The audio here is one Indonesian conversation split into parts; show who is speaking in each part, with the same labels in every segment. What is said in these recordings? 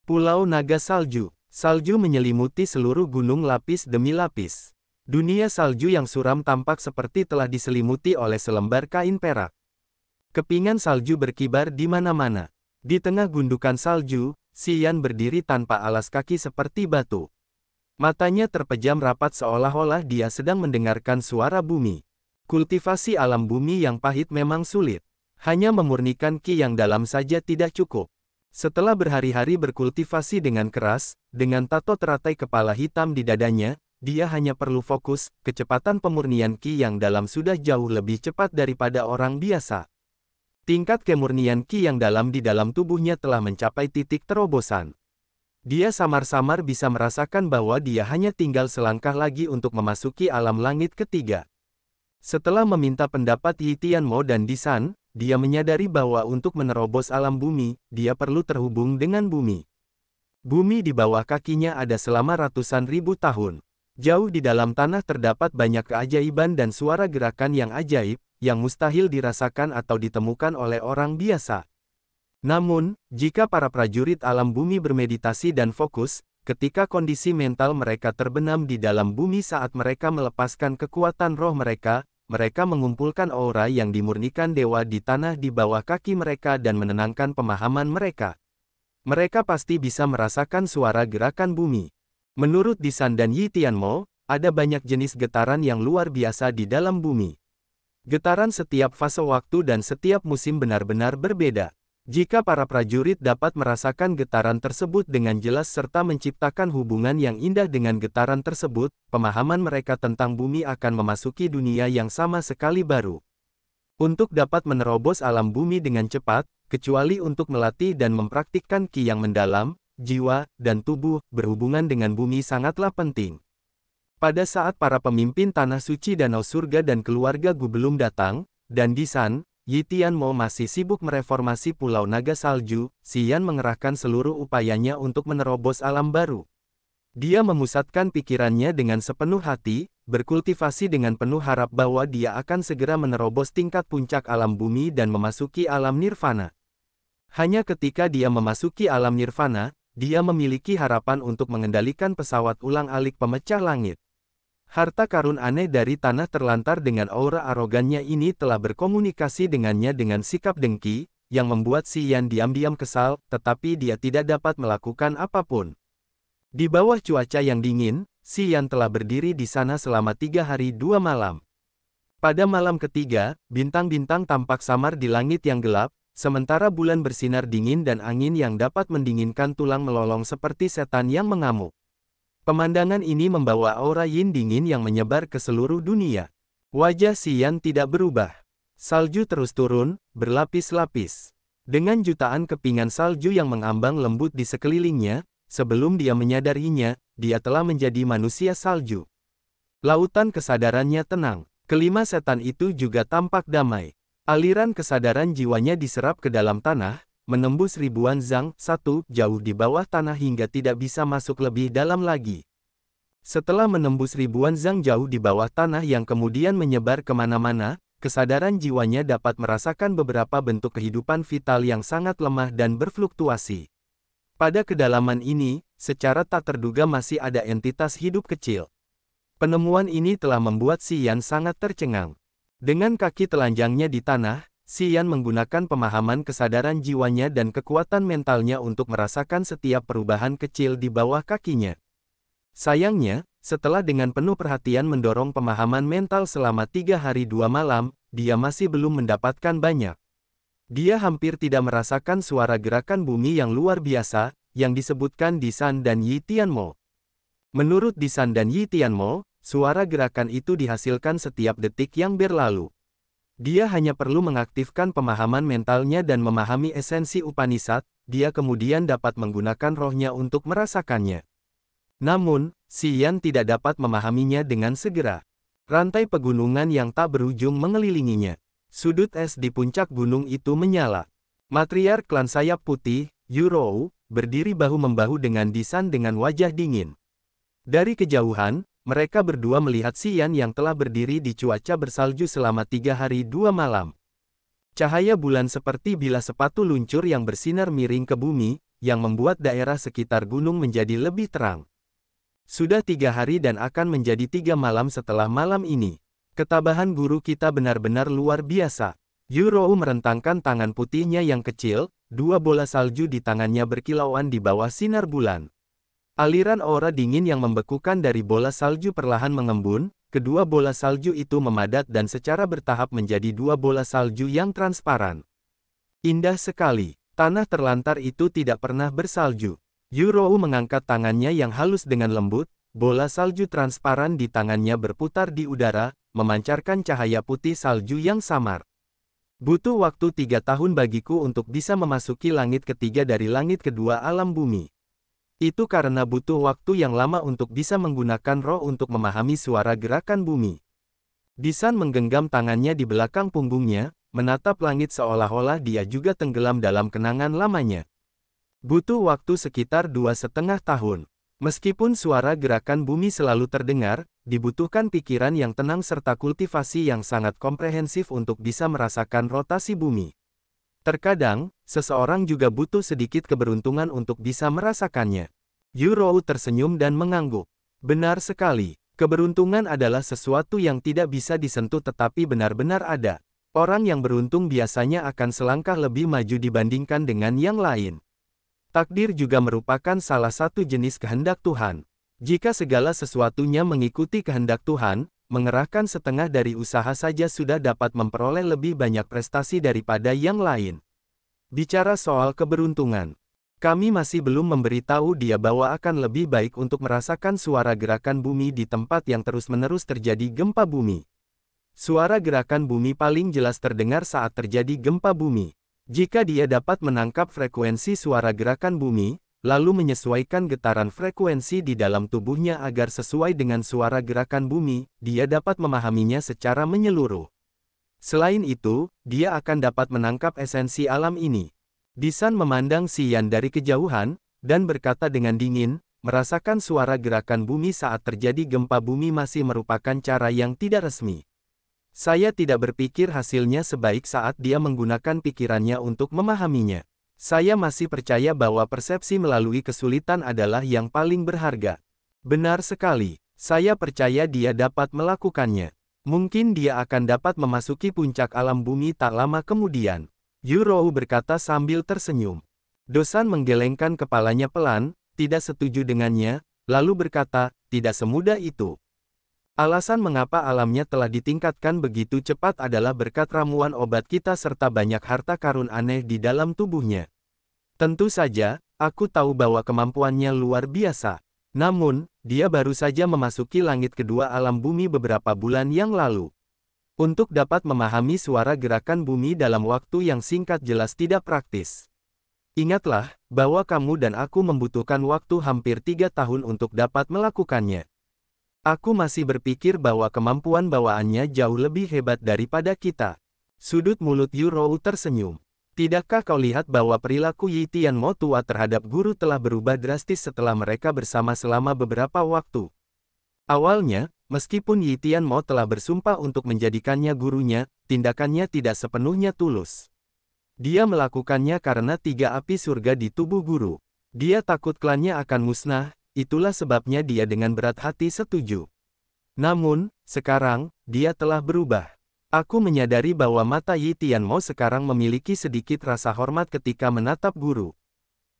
Speaker 1: Pulau Naga Salju. Salju menyelimuti seluruh gunung lapis demi lapis. Dunia salju yang suram tampak seperti telah diselimuti oleh selembar kain perak. Kepingan salju berkibar di mana-mana. Di tengah gundukan salju, Xian berdiri tanpa alas kaki seperti batu. Matanya terpejam rapat seolah-olah dia sedang mendengarkan suara bumi. Kultivasi alam bumi yang pahit memang sulit. Hanya memurnikan ki yang dalam saja tidak cukup. Setelah berhari-hari berkultivasi dengan keras, dengan tato teratai kepala hitam di dadanya, dia hanya perlu fokus. Kecepatan pemurnian ki yang dalam sudah jauh lebih cepat daripada orang biasa. Tingkat kemurnian ki yang dalam di dalam tubuhnya telah mencapai titik terobosan. Dia samar-samar bisa merasakan bahwa dia hanya tinggal selangkah lagi untuk memasuki alam langit ketiga. Setelah meminta pendapat Yi Tianmo dan Disan, dia menyadari bahwa untuk menerobos alam bumi, dia perlu terhubung dengan bumi. Bumi di bawah kakinya ada selama ratusan ribu tahun. Jauh di dalam tanah terdapat banyak keajaiban dan suara gerakan yang ajaib, yang mustahil dirasakan atau ditemukan oleh orang biasa. Namun, jika para prajurit alam bumi bermeditasi dan fokus, ketika kondisi mental mereka terbenam di dalam bumi saat mereka melepaskan kekuatan roh mereka, mereka mengumpulkan aura yang dimurnikan dewa di tanah di bawah kaki mereka dan menenangkan pemahaman mereka. Mereka pasti bisa merasakan suara gerakan bumi. Menurut Disan dan Yi Tianmo, ada banyak jenis getaran yang luar biasa di dalam bumi. Getaran setiap fase waktu dan setiap musim benar-benar berbeda. Jika para prajurit dapat merasakan getaran tersebut dengan jelas serta menciptakan hubungan yang indah dengan getaran tersebut, pemahaman mereka tentang bumi akan memasuki dunia yang sama sekali baru. Untuk dapat menerobos alam bumi dengan cepat, kecuali untuk melatih dan mempraktikkan ki yang mendalam, jiwa, dan tubuh, berhubungan dengan bumi sangatlah penting. Pada saat para pemimpin Tanah Suci Danau Surga dan keluarga Gu belum datang, dan Disan, Yi Tianmo masih sibuk mereformasi Pulau Naga Salju, Xian mengerahkan seluruh upayanya untuk menerobos alam baru. Dia memusatkan pikirannya dengan sepenuh hati, berkultivasi dengan penuh harap bahwa dia akan segera menerobos tingkat puncak alam bumi dan memasuki alam nirvana. Hanya ketika dia memasuki alam nirvana, dia memiliki harapan untuk mengendalikan pesawat ulang-alik pemecah langit. Harta karun aneh dari tanah terlantar dengan aura arogannya ini telah berkomunikasi dengannya dengan sikap dengki, yang membuat Xian diam-diam kesal, tetapi dia tidak dapat melakukan apapun. Di bawah cuaca yang dingin, Xian telah berdiri di sana selama 3 hari 2 malam. Pada malam ketiga, bintang-bintang tampak samar di langit yang gelap, sementara bulan bersinar dingin dan angin yang dapat mendinginkan tulang melolong seperti setan yang mengamuk. Pemandangan ini membawa aura yin dingin yang menyebar ke seluruh dunia. Wajah Xian tidak berubah. Salju terus turun, berlapis-lapis. Dengan jutaan kepingan salju yang mengambang lembut di sekelilingnya, sebelum dia menyadarinya, dia telah menjadi manusia salju. Lautan kesadarannya tenang. Kelima setan itu juga tampak damai. Aliran kesadaran jiwanya diserap ke dalam tanah, menembus ribuan zang, jauh di bawah tanah hingga tidak bisa masuk lebih dalam lagi. Setelah menembus ribuan zang jauh di bawah tanah yang kemudian menyebar kemana-mana, kesadaran jiwanya dapat merasakan beberapa bentuk kehidupan vital yang sangat lemah dan berfluktuasi. Pada kedalaman ini, secara tak terduga masih ada entitas hidup kecil. Penemuan ini telah membuat Xian sangat tercengang. Dengan kaki telanjangnya di tanah, Xian menggunakan pemahaman kesadaran jiwanya dan kekuatan mentalnya untuk merasakan setiap perubahan kecil di bawah kakinya. Sayangnya, setelah dengan penuh perhatian mendorong pemahaman mental selama 3 hari 2 malam, dia masih belum mendapatkan banyak. Dia hampir tidak merasakan suara gerakan bumi yang luar biasa, yang disebutkan Disan dan Yi Tianmo. Menurut Disan dan Yi Tianmo, suara gerakan itu dihasilkan setiap detik yang berlalu. Dia hanya perlu mengaktifkan pemahaman mentalnya dan memahami esensi Upanishad, dia kemudian dapat menggunakan rohnya untuk merasakannya. Namun, Xian tidak dapat memahaminya dengan segera. Rantai pegunungan yang tak berujung mengelilinginya. Sudut es di puncak gunung itu menyala. Matriark klan sayap putih, Yu Rou, berdiri bahu-membahu dengan Disan dengan wajah dingin. Dari kejauhan, mereka berdua melihat Xian yang telah berdiri di cuaca bersalju selama 3 hari 2 malam. Cahaya bulan seperti bilah sepatu luncur yang bersinar miring ke bumi, yang membuat daerah sekitar gunung menjadi lebih terang. Sudah 3 hari dan akan menjadi 3 malam setelah malam ini. Ketabahan guru kita benar-benar luar biasa. Yurou merentangkan tangan putihnya yang kecil, 2 bola salju di tangannya berkilauan di bawah sinar bulan. Aliran aura dingin yang membekukan dari bola salju perlahan mengembun, kedua bola salju itu memadat dan secara bertahap menjadi 2 bola salju yang transparan. Indah sekali, tanah terlantar itu tidak pernah bersalju. Yurou mengangkat tangannya yang halus dengan lembut, bola salju transparan di tangannya berputar di udara, memancarkan cahaya putih salju yang samar. Butuh waktu 3 tahun bagiku untuk bisa memasuki langit ketiga dari langit kedua alam bumi. Itu karena butuh waktu yang lama untuk bisa menggunakan roh untuk memahami suara gerakan bumi. Disan menggenggam tangannya di belakang punggungnya, menatap langit seolah-olah dia juga tenggelam dalam kenangan lamanya. Butuh waktu sekitar 2,5 tahun. Meskipun suara gerakan bumi selalu terdengar, dibutuhkan pikiran yang tenang serta kultivasi yang sangat komprehensif untuk bisa merasakan rotasi bumi. Terkadang, seseorang juga butuh sedikit keberuntungan untuk bisa merasakannya. Yurou tersenyum dan mengangguk. Benar sekali, keberuntungan adalah sesuatu yang tidak bisa disentuh tetapi benar-benar ada. Orang yang beruntung biasanya akan selangkah lebih maju dibandingkan dengan yang lain. Takdir juga merupakan salah satu jenis kehendak Tuhan. Jika segala sesuatunya mengikuti kehendak Tuhan, mengerahkan setengah dari usaha saja sudah dapat memperoleh lebih banyak prestasi daripada yang lain. Bicara soal keberuntungan, kami masih belum memberitahu dia bahwa akan lebih baik untuk merasakan suara gerakan bumi di tempat yang terus-menerus terjadi gempa bumi. Suara gerakan bumi paling jelas terdengar saat terjadi gempa bumi. Jika dia dapat menangkap frekuensi suara gerakan bumi, lalu menyesuaikan getaran frekuensi di dalam tubuhnya agar sesuai dengan suara gerakan bumi, dia dapat memahaminya secara menyeluruh. Selain itu, dia akan dapat menangkap esensi alam ini. Disan memandang Si Yan dari kejauhan, dan berkata dengan dingin, merasakan suara gerakan bumi saat terjadi gempa bumi masih merupakan cara yang tidak resmi. Saya tidak berpikir hasilnya sebaik saat dia menggunakan pikirannya untuk memahaminya. Saya masih percaya bahwa persepsi melalui kesulitan adalah yang paling berharga. Benar sekali, saya percaya dia dapat melakukannya. Mungkin dia akan dapat memasuki puncak alam bumi tak lama kemudian. Yurou berkata sambil tersenyum. Dosan menggelengkan kepalanya pelan, tidak setuju dengannya, lalu berkata, tidak semudah itu. Alasan mengapa alamnya telah ditingkatkan begitu cepat adalah berkat ramuan obat kita serta banyak harta karun aneh di dalam tubuhnya. Tentu saja, aku tahu bahwa kemampuannya luar biasa. Namun, dia baru saja memasuki langit kedua alam bumi beberapa bulan yang lalu. Untuk dapat memahami suara gerakan bumi dalam waktu yang singkat jelas tidak praktis. Ingatlah, bahwa kamu dan aku membutuhkan waktu hampir 3 tahun untuk dapat melakukannya. Aku masih berpikir bahwa kemampuan bawaannya jauh lebih hebat daripada kita. Sudut mulut Yurou tersenyum. Tidakkah kau lihat bahwa perilaku Yi Tianmo tua terhadap guru telah berubah drastis setelah mereka bersama selama beberapa waktu? Awalnya, meskipun Yi Tianmo telah bersumpah untuk menjadikannya gurunya, tindakannya tidak sepenuhnya tulus. Dia melakukannya karena 3 api surga di tubuh guru. Dia takut klannya akan musnah. Itulah sebabnya dia dengan berat hati setuju. Namun, sekarang, dia telah berubah. Aku menyadari bahwa mata Yi Tianmo sekarang memiliki sedikit rasa hormat ketika menatap guru.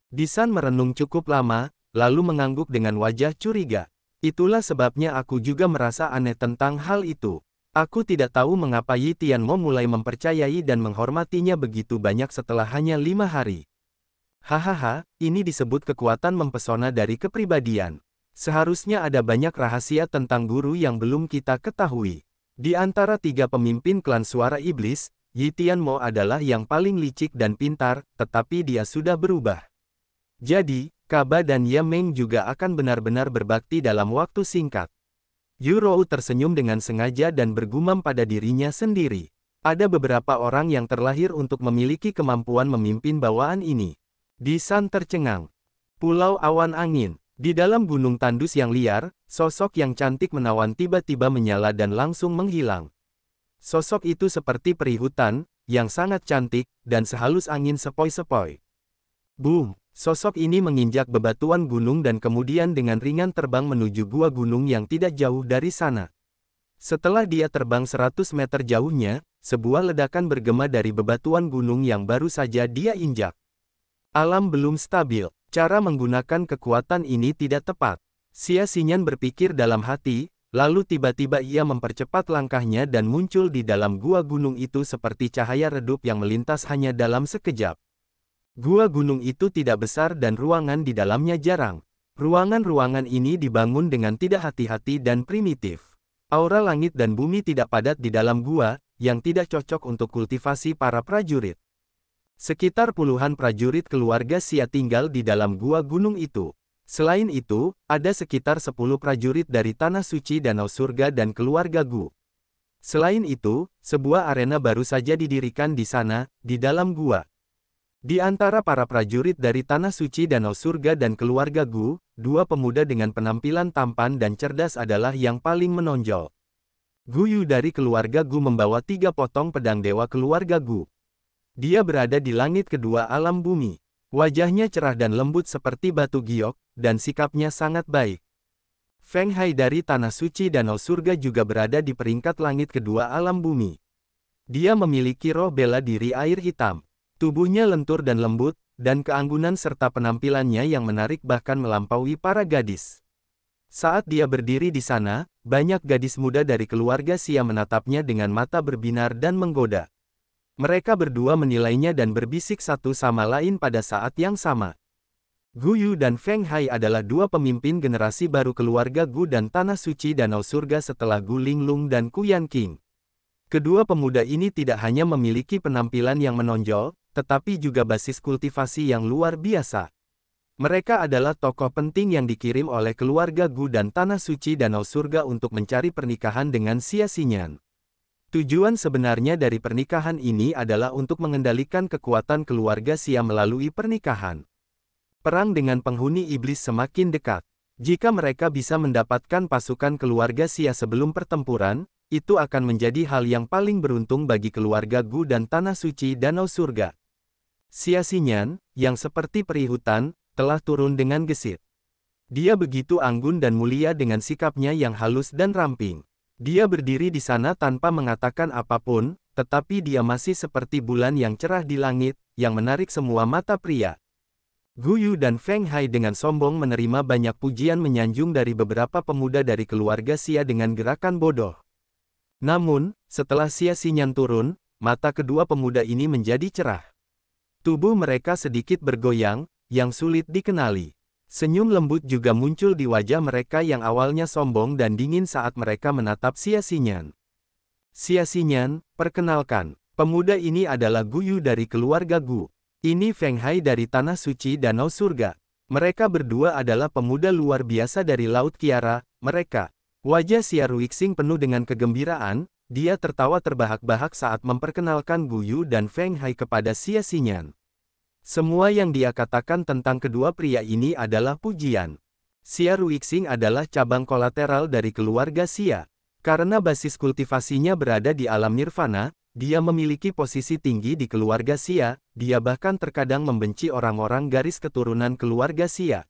Speaker 1: Disan merenung cukup lama, lalu mengangguk dengan wajah curiga. Itulah sebabnya aku juga merasa aneh tentang hal itu. Aku tidak tahu mengapa Yi Tianmo mulai mempercayai dan menghormatinya begitu banyak setelah hanya 5 hari. Hahaha, ini disebut kekuatan mempesona dari kepribadian. Seharusnya ada banyak rahasia tentang guru yang belum kita ketahui. Di antara 3 pemimpin klan suara iblis, Yi Tianmo adalah yang paling licik dan pintar, tetapi dia sudah berubah. Jadi, Kaba dan Ye Meng juga akan benar-benar berbakti dalam waktu singkat. Yurou tersenyum dengan sengaja dan bergumam pada dirinya sendiri. Ada beberapa orang yang terlahir untuk memiliki kemampuan memimpin bawaan ini. Disan tercengang. Pulau Awan Angin. Di dalam gunung tandus yang liar, sosok yang cantik menawan tiba-tiba menyala dan langsung menghilang. Sosok itu seperti peri hutan, yang sangat cantik, dan sehalus angin sepoi-sepoi. Boom! Sosok ini menginjak bebatuan gunung dan kemudian dengan ringan terbang menuju gua gunung yang tidak jauh dari sana. Setelah dia terbang 100 meter jauhnya, sebuah ledakan bergema dari bebatuan gunung yang baru saja dia injak. Alam belum stabil, cara menggunakan kekuatan ini tidak tepat. Xia Xinyan berpikir dalam hati, lalu tiba-tiba ia mempercepat langkahnya dan muncul di dalam gua gunung itu seperti cahaya redup yang melintas hanya dalam sekejap. Gua gunung itu tidak besar dan ruangan di dalamnya jarang. Ruangan-ruangan ini dibangun dengan tidak hati-hati dan primitif. Aura langit dan bumi tidak padat di dalam gua, yang tidak cocok untuk kultivasi para prajurit. Sekitar puluhan prajurit keluarga Xia tinggal di dalam gua gunung itu. Selain itu, ada sekitar 10 prajurit dari Tanah Suci Danau Surga dan keluarga Gu. Selain itu, sebuah arena baru saja didirikan di sana, di dalam gua. Di antara para prajurit dari Tanah Suci Danau Surga dan keluarga Gu, dua pemuda dengan penampilan tampan dan cerdas adalah yang paling menonjol. Gu Yu dari keluarga Gu membawa 3 potong pedang dewa keluarga Gu. Dia berada di langit kedua alam bumi. Wajahnya cerah dan lembut seperti batu giok, dan sikapnya sangat baik. Feng Hai dari Tanah Suci Danau Surga juga berada di peringkat langit kedua alam bumi. Dia memiliki roh bela diri air hitam. Tubuhnya lentur dan lembut, dan keanggunan serta penampilannya yang menarik bahkan melampaui para gadis. Saat dia berdiri di sana, banyak gadis muda dari keluarga Xia menatapnya dengan mata berbinar dan menggoda. Mereka berdua menilainya dan berbisik satu sama lain pada saat yang sama. Gu Yu dan Feng Hai adalah dua pemimpin generasi baru keluarga Gu dan Tanah Suci Danau Surga setelah Gu Linglong dan Ku Yanqing. Kedua pemuda ini tidak hanya memiliki penampilan yang menonjol, tetapi juga basis kultivasi yang luar biasa. Mereka adalah tokoh penting yang dikirim oleh keluarga Gu dan Tanah Suci Danau Surga untuk mencari pernikahan dengan Xia Xinyan. Tujuan sebenarnya dari pernikahan ini adalah untuk mengendalikan kekuatan keluarga Xia melalui pernikahan. Perang dengan penghuni iblis semakin dekat. Jika mereka bisa mendapatkan pasukan keluarga Xia sebelum pertempuran, itu akan menjadi hal yang paling beruntung bagi keluarga Gu dan Tanah Suci Danau Surga. Xia Xinyan, yang seperti peri hutan, telah turun dengan gesit. Dia begitu anggun dan mulia dengan sikapnya yang halus dan ramping. Dia berdiri di sana tanpa mengatakan apapun, tetapi dia masih seperti bulan yang cerah di langit, yang menarik semua mata pria. Gu Yu dan Feng Hai dengan sombong menerima banyak pujian menyanjung dari beberapa pemuda dari keluarga Xia dengan gerakan bodoh. Namun, setelah Xia Xinyan turun, mata kedua pemuda ini menjadi cerah. Tubuh mereka sedikit bergoyang, yang sulit dikenali. Senyum lembut juga muncul di wajah mereka yang awalnya sombong dan dingin saat mereka menatap Xia Xinyan. Xia Xinyan, perkenalkan, pemuda ini adalah Gu Yu dari keluarga Gu. Ini Feng Hai dari Tanah Suci Danau Surga. Mereka berdua adalah pemuda luar biasa dari Laut Kiara, mereka. Wajah Xia Ruixing penuh dengan kegembiraan, dia tertawa terbahak-bahak saat memperkenalkan Gu Yu dan Feng Hai kepada Xia Xinyan. Semua yang dia katakan tentang kedua pria ini adalah pujian. Xia Ruixing adalah cabang kolateral dari keluarga Xia. Karena basis kultivasinya berada di alam nirvana, dia memiliki posisi tinggi di keluarga Xia, dia bahkan terkadang membenci orang-orang garis keturunan keluarga Xia.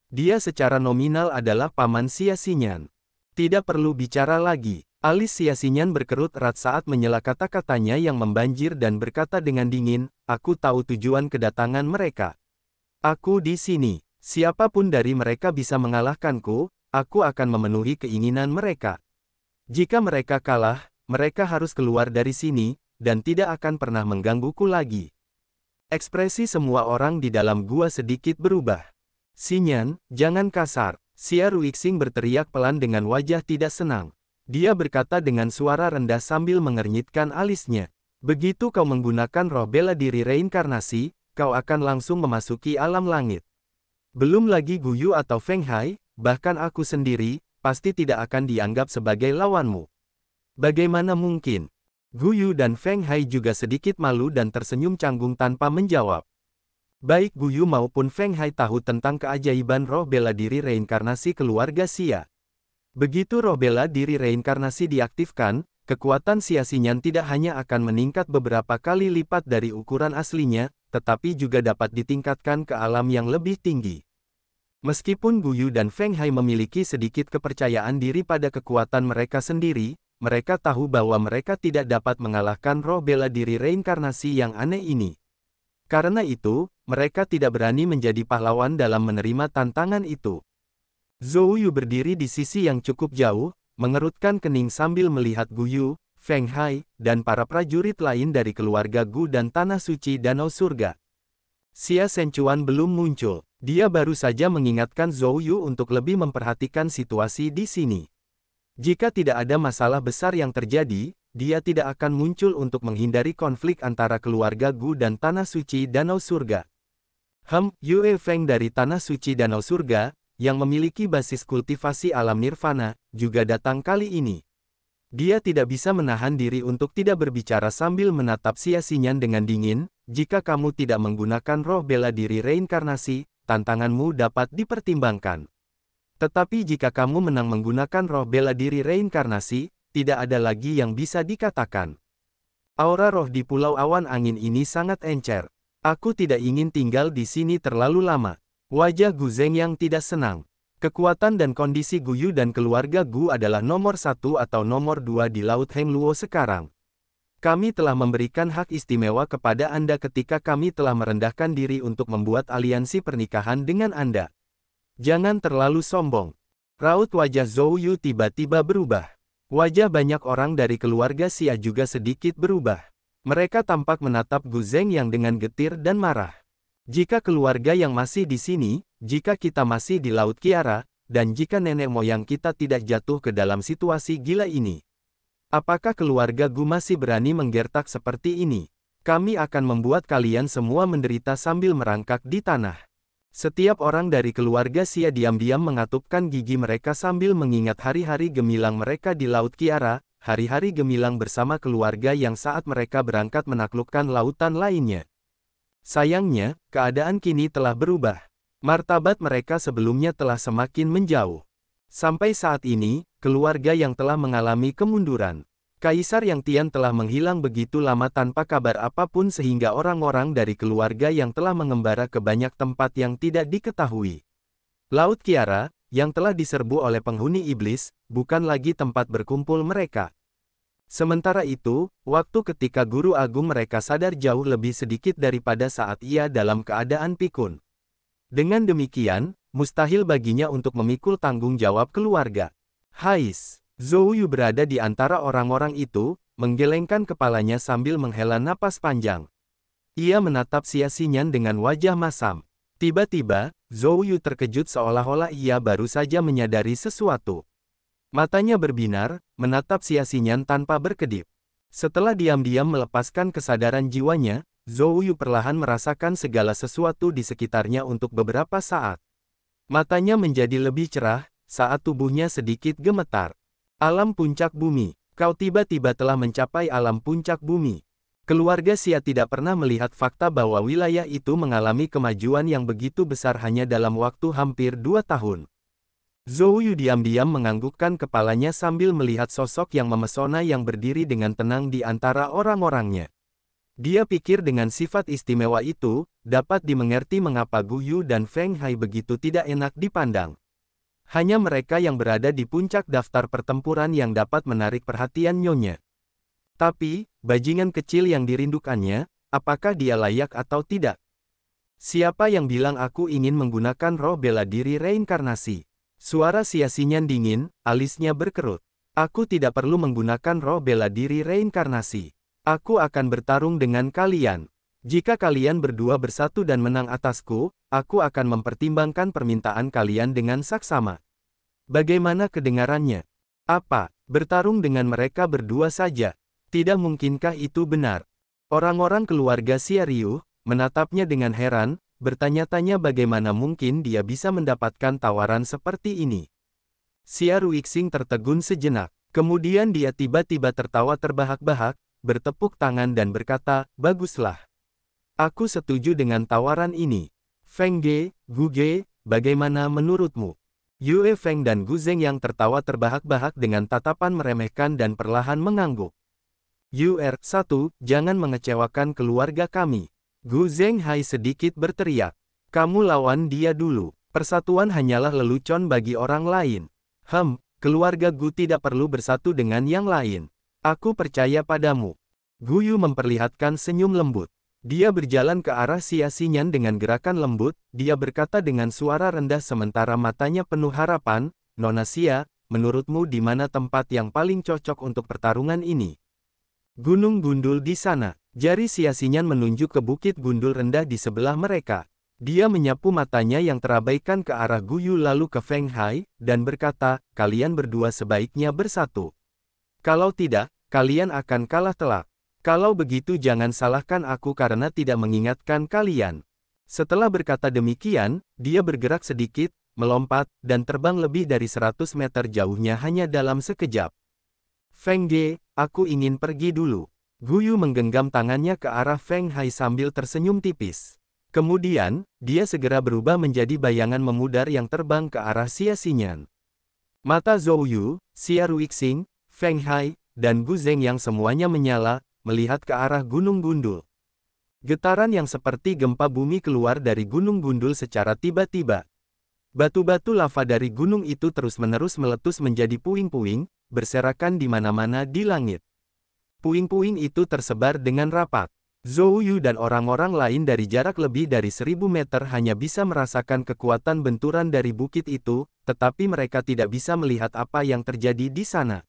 Speaker 1: Dia secara nominal adalah paman Xia Xinyan. Tidak perlu bicara lagi. Alis Xia Xinyan berkerut erat saat menyela kata-katanya yang membanjir dan berkata dengan dingin, aku tahu tujuan kedatangan mereka. Aku di sini. Siapapun dari mereka bisa mengalahkanku, aku akan memenuhi keinginan mereka. Jika mereka kalah, mereka harus keluar dari sini, dan tidak akan pernah menggangguku lagi. Ekspresi semua orang di dalam gua sedikit berubah. Xinyan, jangan kasar. Xia Ruixing berteriak pelan dengan wajah tidak senang. Dia berkata dengan suara rendah sambil mengernyitkan alisnya. Begitu kau menggunakan roh bela diri reinkarnasi, kau akan langsung memasuki alam langit. Belum lagi Gu Yu atau Feng Hai, bahkan aku sendiri, pasti tidak akan dianggap sebagai lawanmu. Bagaimana mungkin? Gu Yu dan Feng Hai juga sedikit malu dan tersenyum canggung tanpa menjawab. Baik Gu Yu maupun Feng Hai tahu tentang keajaiban roh bela diri reinkarnasi keluarga Xia. Begitu roh bela diri reinkarnasi diaktifkan, kekuatan Xia Xinyan tidak hanya akan meningkat beberapa kali lipat dari ukuran aslinya, tetapi juga dapat ditingkatkan ke alam yang lebih tinggi. Meskipun Gu Yu dan Feng Hai memiliki sedikit kepercayaan diri pada kekuatan mereka sendiri, mereka tahu bahwa mereka tidak dapat mengalahkan roh bela diri reinkarnasi yang aneh ini. Karena itu, mereka tidak berani menjadi pahlawan dalam menerima tantangan itu. Zhou Yu berdiri di sisi yang cukup jauh, mengerutkan kening sambil melihat Gu Yu, Feng Hai, dan para prajurit lain dari keluarga Gu dan Tanah Suci Danau Surga. Xia Shenchuan belum muncul. Dia baru saja mengingatkan Zhou Yu untuk lebih memperhatikan situasi di sini. Jika tidak ada masalah besar yang terjadi, dia tidak akan muncul untuk menghindari konflik antara keluarga Gu dan Tanah Suci Danau Surga. Yue Feng dari Tanah Suci Danau Surga, yang memiliki basis kultivasi alam nirvana, juga datang kali ini. Dia tidak bisa menahan diri untuk tidak berbicara sambil menatap Xia Xinyan dengan dingin. Jika kamu tidak menggunakan roh bela diri reinkarnasi, tantanganmu dapat dipertimbangkan. Tetapi jika kamu menang menggunakan roh bela diri reinkarnasi, tidak ada lagi yang bisa dikatakan. Aura roh di Pulau Awan Angin ini sangat encer. Aku tidak ingin tinggal di sini terlalu lama. Wajah Gu Zeng yang tidak senang. Kekuatan dan kondisi Gu Yu dan keluarga Gu adalah nomor 1 atau nomor 2 di Laut Heng Luo sekarang. Kami telah memberikan hak istimewa kepada Anda ketika kami telah merendahkan diri untuk membuat aliansi pernikahan dengan Anda. Jangan terlalu sombong. Raut wajah Zhou Yu tiba-tiba berubah. Wajah banyak orang dari keluarga Xia juga sedikit berubah. Mereka tampak menatap Gu Zeng yang dengan getir dan marah. Jika keluarga yang masih di sini, jika kita masih di Laut Kiara, dan jika nenek moyang kita tidak jatuh ke dalam situasi gila ini, apakah keluarga Gu masih berani menggertak seperti ini? Kami akan membuat kalian semua menderita sambil merangkak di tanah. Setiap orang dari keluarga Xia diam-diam mengatupkan gigi mereka sambil mengingat hari-hari gemilang mereka di Laut Kiara, hari-hari gemilang bersama keluarga yang saat mereka berangkat menaklukkan lautan lainnya. Sayangnya, keadaan kini telah berubah. Martabat mereka sebelumnya telah semakin menjauh. Sampai saat ini, keluarga yang telah mengalami kemunduran. Kaisar Yang Tian telah menghilang begitu lama tanpa kabar apapun sehingga orang-orang dari keluarga yang telah mengembara ke banyak tempat yang tidak diketahui. Laut Kiara, yang telah diserbu oleh penghuni iblis, bukan lagi tempat berkumpul mereka. Sementara itu, waktu ketika guru agung mereka sadar jauh lebih sedikit daripada saat ia dalam keadaan pikun. Dengan demikian, mustahil baginya untuk memikul tanggung jawab keluarga. Hais, Zhou Yu berada di antara orang-orang itu, menggelengkan kepalanya sambil menghela napas panjang. Ia menatap Xia Xinyan dengan wajah masam. Tiba-tiba, Zhou Yu terkejut seolah-olah ia baru saja menyadari sesuatu. Matanya berbinar, menatap Xia Xinyan tanpa berkedip. Setelah diam-diam melepaskan kesadaran jiwanya, Zhou Yu perlahan merasakan segala sesuatu di sekitarnya untuk beberapa saat. Matanya menjadi lebih cerah, saat tubuhnya sedikit gemetar. Alam puncak bumi. Kau tiba-tiba telah mencapai alam puncak bumi. Keluarga Xia tidak pernah melihat fakta bahwa wilayah itu mengalami kemajuan yang begitu besar hanya dalam waktu hampir 2 tahun. Zhou Yu diam-diam menganggukkan kepalanya sambil melihat sosok yang memesona yang berdiri dengan tenang di antara orang-orangnya. Dia pikir dengan sifat istimewa itu, dapat dimengerti mengapa Gu Yu dan Feng Hai begitu tidak enak dipandang. Hanya mereka yang berada di puncak daftar pertempuran yang dapat menarik perhatian nyonya. Tapi, bajingan kecil yang dirindukannya, apakah dia layak atau tidak? Siapa yang bilang aku ingin menggunakan roh bela diri reinkarnasi? Suara Xia Xinyan dingin, alisnya berkerut. Aku tidak perlu menggunakan roh bela diri reinkarnasi. Aku akan bertarung dengan kalian. Jika kalian berdua bersatu dan menang atasku, aku akan mempertimbangkan permintaan kalian dengan saksama. Bagaimana kedengarannya? Apa, bertarung dengan mereka berdua saja? Tidak mungkinkah itu benar? Orang-orang keluarga Xia Ryu menatapnya dengan heran, bertanya-tanya bagaimana mungkin dia bisa mendapatkan tawaran seperti ini. Xia Ruixing tertegun sejenak. Kemudian dia tiba-tiba tertawa terbahak-bahak, bertepuk tangan dan berkata, baguslah. Aku setuju dengan tawaran ini. Feng Ge, Gu Ge, bagaimana menurutmu? Yue Feng dan Gu Zeng yang tertawa terbahak-bahak dengan tatapan meremehkan dan perlahan mengangguk. Ur, 1, jangan mengecewakan keluarga kami. Gu Zhenghai sedikit berteriak. Kamu lawan dia dulu. Persatuan hanyalah lelucon bagi orang lain. Keluarga Gu tidak perlu bersatu dengan yang lain. Aku percaya padamu. Gu Yu memperlihatkan senyum lembut. Dia berjalan ke arah Xia Xinyan dengan gerakan lembut, dia berkata dengan suara rendah sementara matanya penuh harapan, Nona Xia, menurutmu di mana tempat yang paling cocok untuk pertarungan ini? Gunung Gundul di sana. Jari Xia Xinyan menunjuk ke bukit gundul rendah di sebelah mereka. Dia menyapu matanya yang terabaikan ke arah Gu Yu lalu ke Feng Hai, dan berkata, kalian berdua sebaiknya bersatu. Kalau tidak, kalian akan kalah telak. Kalau begitu jangan salahkan aku karena tidak mengingatkan kalian. Setelah berkata demikian, dia bergerak sedikit, melompat, dan terbang lebih dari 100 meter jauhnya hanya dalam sekejap. Feng Ge, aku ingin pergi dulu. Gu Yu menggenggam tangannya ke arah Feng Hai sambil tersenyum tipis. Kemudian, dia segera berubah menjadi bayangan memudar yang terbang ke arah Xia Xinyan. Mata Zhou Yu, Xia Ruixing, Feng Hai, dan Gu Zeng yang semuanya menyala, melihat ke arah Gunung Gundul. Getaran yang seperti gempa bumi keluar dari Gunung Gundul secara tiba-tiba. Batu-batu lava dari gunung itu terus-menerus meletus menjadi puing-puing, berserakan di mana-mana di langit. Puing-puing itu tersebar dengan rapat. Zhou Yu dan orang-orang lain dari jarak lebih dari 1000 meter hanya bisa merasakan kekuatan benturan dari bukit itu, tetapi mereka tidak bisa melihat apa yang terjadi di sana.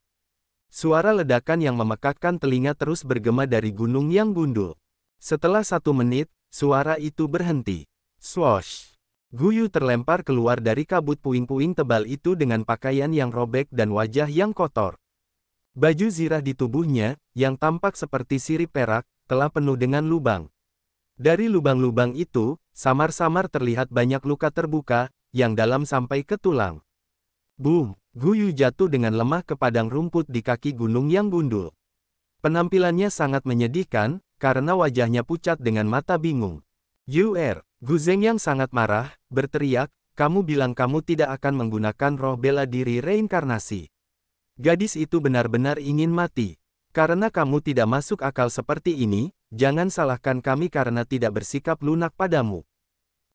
Speaker 1: Suara ledakan yang memekakkan telinga terus bergema dari gunung yang gundul. Setelah 1 menit, suara itu berhenti. Swoosh! Gu Yu terlempar keluar dari kabut puing-puing tebal itu dengan pakaian yang robek dan wajah yang kotor. Baju zirah di tubuhnya, yang tampak seperti sirip perak, telah penuh dengan lubang. Dari lubang-lubang itu, samar-samar terlihat banyak luka terbuka, yang dalam sampai ke tulang. Boom! Gu Yu jatuh dengan lemah ke padang rumput di kaki gunung yang gundul. Penampilannya sangat menyedihkan, karena wajahnya pucat dengan mata bingung. Gu Zeng yang sangat marah, berteriak, kamu bilang kamu tidak akan menggunakan roh bela diri reinkarnasi. Gadis itu benar-benar ingin mati. Karena kamu tidak masuk akal seperti ini, jangan salahkan kami karena tidak bersikap lunak padamu.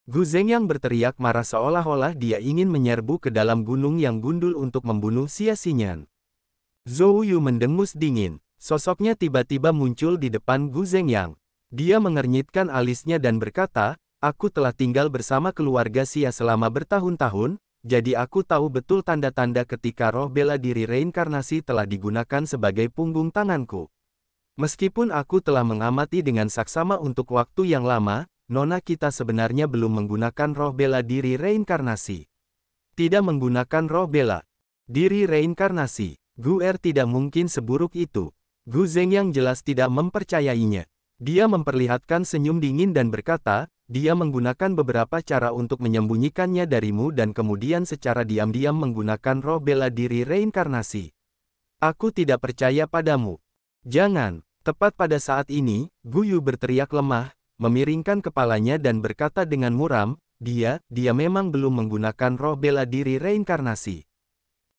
Speaker 1: Gu Zeng yang berteriak marah seolah-olah dia ingin menyerbu ke dalam gunung yang gundul untuk membunuh Xia Xinyan. Zhou Yu mendengus dingin. Sosoknya tiba-tiba muncul di depan Gu Zeng yang. Dia mengernyitkan alisnya dan berkata, aku telah tinggal bersama keluarga Xia selama bertahun-tahun, jadi aku tahu betul tanda-tanda ketika roh bela diri reinkarnasi telah digunakan sebagai punggung tanganku. Meskipun aku telah mengamati dengan saksama untuk waktu yang lama, Nona kita sebenarnya belum menggunakan roh bela diri reinkarnasi. Tidak menggunakan roh bela diri reinkarnasi. Gu Er tidak mungkin seburuk itu. Gu Zeng yang jelas tidak mempercayainya. Dia memperlihatkan senyum dingin dan berkata, dia menggunakan beberapa cara untuk menyembunyikannya darimu dan kemudian secara diam-diam menggunakan roh bela diri reinkarnasi. Aku tidak percaya padamu. Jangan. Tepat pada saat ini, Gu Yu berteriak lemah, memiringkan kepalanya dan berkata dengan muram, dia memang belum menggunakan roh bela diri reinkarnasi.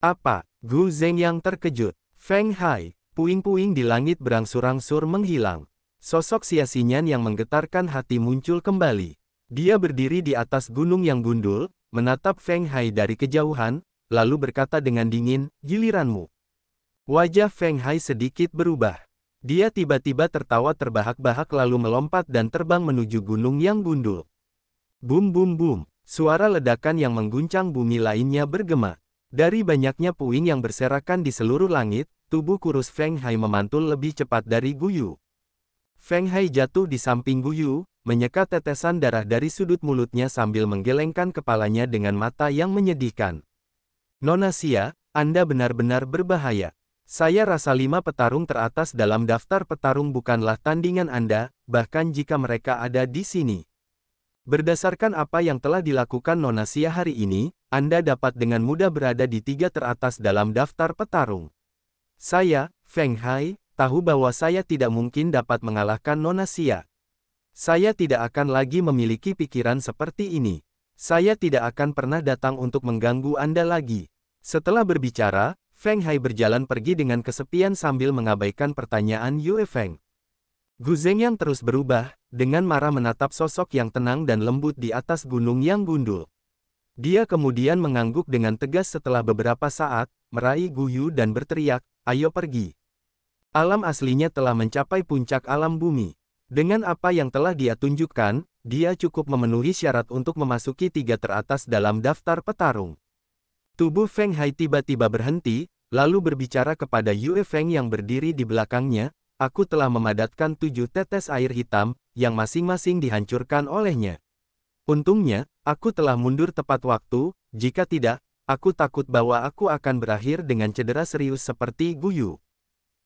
Speaker 1: Apa? Gu Zeng yang terkejut. Feng Hai, puing-puing di langit berangsur-angsur menghilang. Sosok Xia Xinyan yang menggetarkan hati muncul kembali. Dia berdiri di atas gunung yang gundul, menatap Feng Hai dari kejauhan, lalu berkata dengan dingin, giliranmu. Wajah Feng Hai sedikit berubah. Dia tiba-tiba tertawa terbahak-bahak lalu melompat dan terbang menuju gunung yang gundul. Bum bum bum, suara ledakan yang mengguncang bumi lainnya bergema. Dari banyaknya puing yang berserakan di seluruh langit, tubuh kurus Feng Hai memantul lebih cepat dari Gu Yu. Feng Hai jatuh di samping Gu Yu, menyeka tetesan darah dari sudut mulutnya sambil menggelengkan kepalanya dengan mata yang menyedihkan. Nona Xia, Anda benar-benar berbahaya. Saya rasa 5 petarung teratas dalam daftar petarung bukanlah tandingan Anda, bahkan jika mereka ada di sini. Berdasarkan apa yang telah dilakukan Nona Xia hari ini, Anda dapat dengan mudah berada di 3 teratas dalam daftar petarung. Saya, Feng Hai, tahu bahwa saya tidak mungkin dapat mengalahkan Nona Xia. Saya tidak akan lagi memiliki pikiran seperti ini. Saya tidak akan pernah datang untuk mengganggu Anda lagi. Setelah berbicara, Feng Hai berjalan pergi dengan kesepian sambil mengabaikan pertanyaan Yue Feng. Gu Zhengyang terus berubah, dengan marah menatap sosok yang tenang dan lembut di atas gunung yang gundul. Dia kemudian mengangguk dengan tegas setelah beberapa saat, meraih Gu Yu dan berteriak, "Ayo pergi." Alam aslinya telah mencapai puncak alam bumi. Dengan apa yang telah dia tunjukkan, dia cukup memenuhi syarat untuk memasuki 3 teratas dalam daftar petarung. Tubuh Feng Hai tiba-tiba berhenti, lalu berbicara kepada Yue Feng yang berdiri di belakangnya, "Aku telah memadatkan 7 tetes air hitam, yang masing-masing dihancurkan olehnya. Untungnya, aku telah mundur tepat waktu, jika tidak, aku takut bahwa aku akan berakhir dengan cedera serius seperti Gu Yu.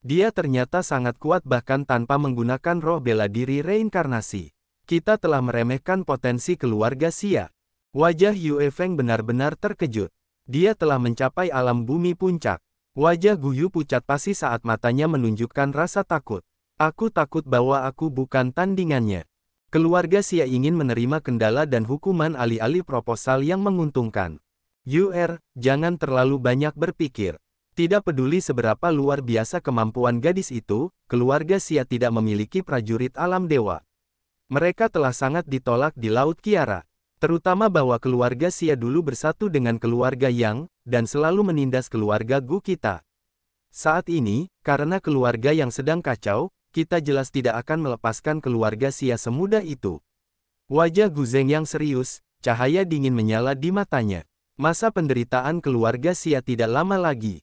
Speaker 1: Dia ternyata sangat kuat bahkan tanpa menggunakan roh bela diri reinkarnasi. Kita telah meremehkan potensi keluarga Xia." Wajah Yue Feng benar-benar terkejut. Dia telah mencapai alam bumi puncak. Wajah Gu Yu pucat pasi saat matanya menunjukkan rasa takut. "Aku takut bahwa aku bukan tandingannya." Keluarga Xia ingin menerima kendala dan hukuman alih-alih proposal yang menguntungkan. Jangan terlalu banyak berpikir. Tidak peduli seberapa luar biasa kemampuan gadis itu, keluarga Xia tidak memiliki prajurit alam dewa. Mereka telah sangat ditolak di Laut Kiara. Terutama bahwa keluarga Xia dulu bersatu dengan keluarga Yang, dan selalu menindas keluarga Gu kita. Saat ini, karena keluarga yang sedang kacau, kita jelas tidak akan melepaskan keluarga Xia semudah itu. Wajah Gu Zhengyang serius, cahaya dingin menyala di matanya. Masa penderitaan keluarga Xia tidak lama lagi.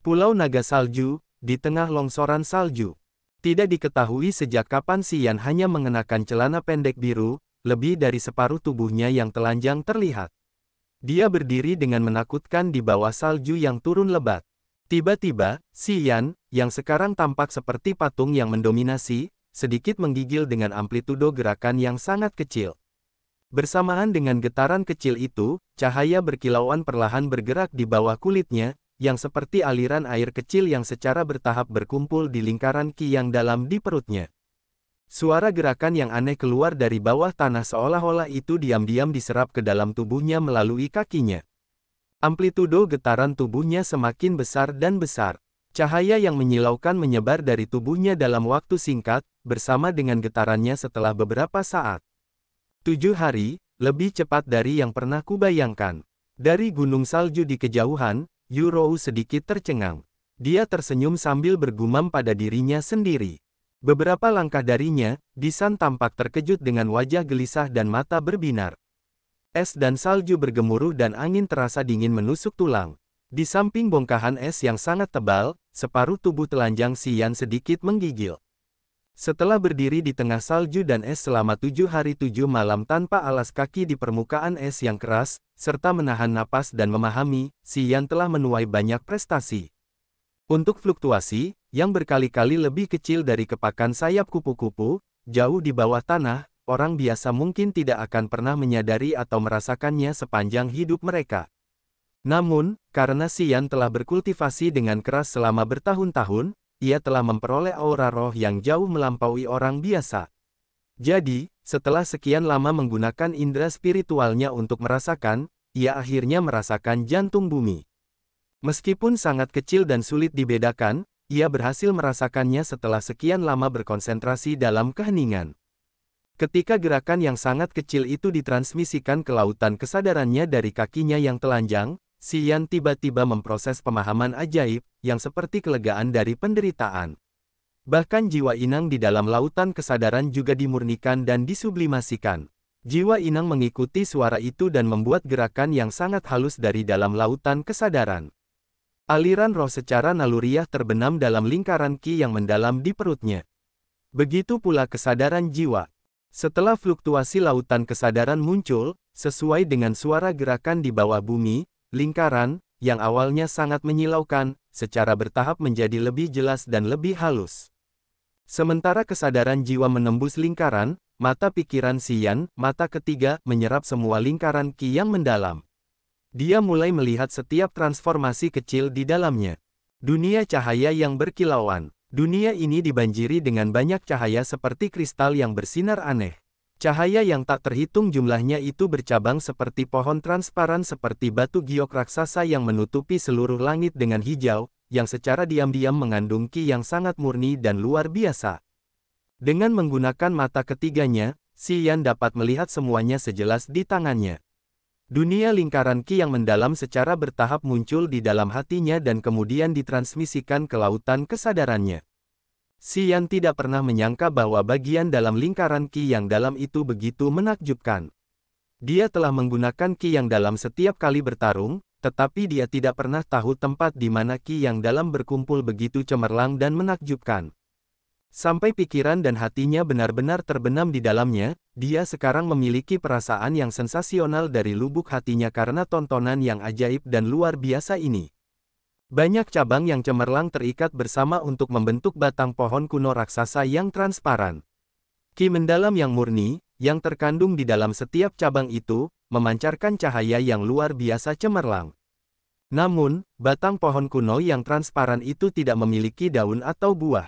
Speaker 1: Pulau Naga Salju, di tengah longsoran salju. Tidak diketahui sejak kapan Xian hanya mengenakan celana pendek biru, lebih dari separuh tubuhnya yang telanjang terlihat. Dia berdiri dengan menakutkan di bawah salju yang turun lebat. Tiba-tiba, Xian, yang sekarang tampak seperti patung yang mendominasi, sedikit menggigil dengan amplitudo gerakan yang sangat kecil. Bersamaan dengan getaran kecil itu, cahaya berkilauan perlahan bergerak di bawah kulitnya, yang seperti aliran air kecil yang secara bertahap berkumpul di lingkaran Qi yang dalam di perutnya. Suara gerakan yang aneh keluar dari bawah tanah seolah-olah itu diam-diam diserap ke dalam tubuhnya melalui kakinya. Amplitudo getaran tubuhnya semakin besar dan besar. Cahaya yang menyilaukan menyebar dari tubuhnya dalam waktu singkat, bersama dengan getarannya setelah beberapa saat. 7 hari, lebih cepat dari yang pernah kubayangkan. Dari gunung salju di kejauhan, Yu Rou sedikit tercengang. Dia tersenyum sambil bergumam pada dirinya sendiri. Beberapa langkah darinya, Disan tampak terkejut dengan wajah gelisah dan mata berbinar. Es dan salju bergemuruh dan angin terasa dingin menusuk tulang. Di samping bongkahan es yang sangat tebal, separuh tubuh telanjang Xian sedikit menggigil. Setelah berdiri di tengah salju dan es selama 7 hari 7 malam tanpa alas kaki di permukaan es yang keras, serta menahan napas dan memahami, Xian telah menuai banyak prestasi. Untuk fluktuasi, yang berkali-kali lebih kecil dari kepakan sayap kupu-kupu, jauh di bawah tanah, orang biasa mungkin tidak akan pernah menyadari atau merasakannya sepanjang hidup mereka. Namun, karena Xian telah berkultivasi dengan keras selama bertahun-tahun, ia telah memperoleh aura roh yang jauh melampaui orang biasa. Jadi, setelah sekian lama menggunakan indera spiritualnya untuk merasakan, ia akhirnya merasakan jantung bumi. Meskipun sangat kecil dan sulit dibedakan, ia berhasil merasakannya setelah sekian lama berkonsentrasi dalam keheningan. Ketika gerakan yang sangat kecil itu ditransmisikan ke lautan kesadarannya dari kakinya yang telanjang, Xian tiba-tiba memproses pemahaman ajaib, yang seperti kelegaan dari penderitaan. Bahkan jiwa inang di dalam lautan kesadaran juga dimurnikan dan disublimasikan. Jiwa inang mengikuti suara itu dan membuat gerakan yang sangat halus dari dalam lautan kesadaran. Aliran roh secara naluriah terbenam dalam lingkaran Qi yang mendalam di perutnya. Begitu pula kesadaran jiwa. Setelah fluktuasi lautan kesadaran muncul, sesuai dengan suara gerakan di bawah bumi, lingkaran, yang awalnya sangat menyilaukan, secara bertahap menjadi lebih jelas dan lebih halus. Sementara kesadaran jiwa menembus lingkaran, mata pikiran Xian, mata ketiga, menyerap semua lingkaran Qi yang mendalam. Dia mulai melihat setiap transformasi kecil di dalamnya. Dunia cahaya yang berkilauan. Dunia ini dibanjiri dengan banyak cahaya seperti kristal yang bersinar aneh. Cahaya yang tak terhitung jumlahnya itu bercabang seperti pohon transparan seperti batu giok raksasa yang menutupi seluruh langit dengan hijau, yang secara diam-diam mengandung ki yang sangat murni dan luar biasa. Dengan menggunakan mata ketiganya, Xi Yan dapat melihat semuanya sejelas di tangannya. Dunia lingkaran ki yang mendalam secara bertahap muncul di dalam hatinya dan kemudian ditransmisikan ke lautan kesadarannya. Xi Yan tidak pernah menyangka bahwa bagian dalam lingkaran ki yang dalam itu begitu menakjubkan. Dia telah menggunakan ki yang dalam setiap kali bertarung, tetapi dia tidak pernah tahu tempat di mana ki yang dalam berkumpul begitu cemerlang dan menakjubkan. Sampai pikiran dan hatinya benar-benar terbenam di dalamnya, dia sekarang memiliki perasaan yang sensasional dari lubuk hatinya karena tontonan yang ajaib dan luar biasa ini. Banyak cabang yang cemerlang terikat bersama untuk membentuk batang pohon kuno raksasa yang transparan. Ki mendalam yang murni, yang terkandung di dalam setiap cabang itu, memancarkan cahaya yang luar biasa cemerlang. Namun, batang pohon kuno yang transparan itu tidak memiliki daun atau buah.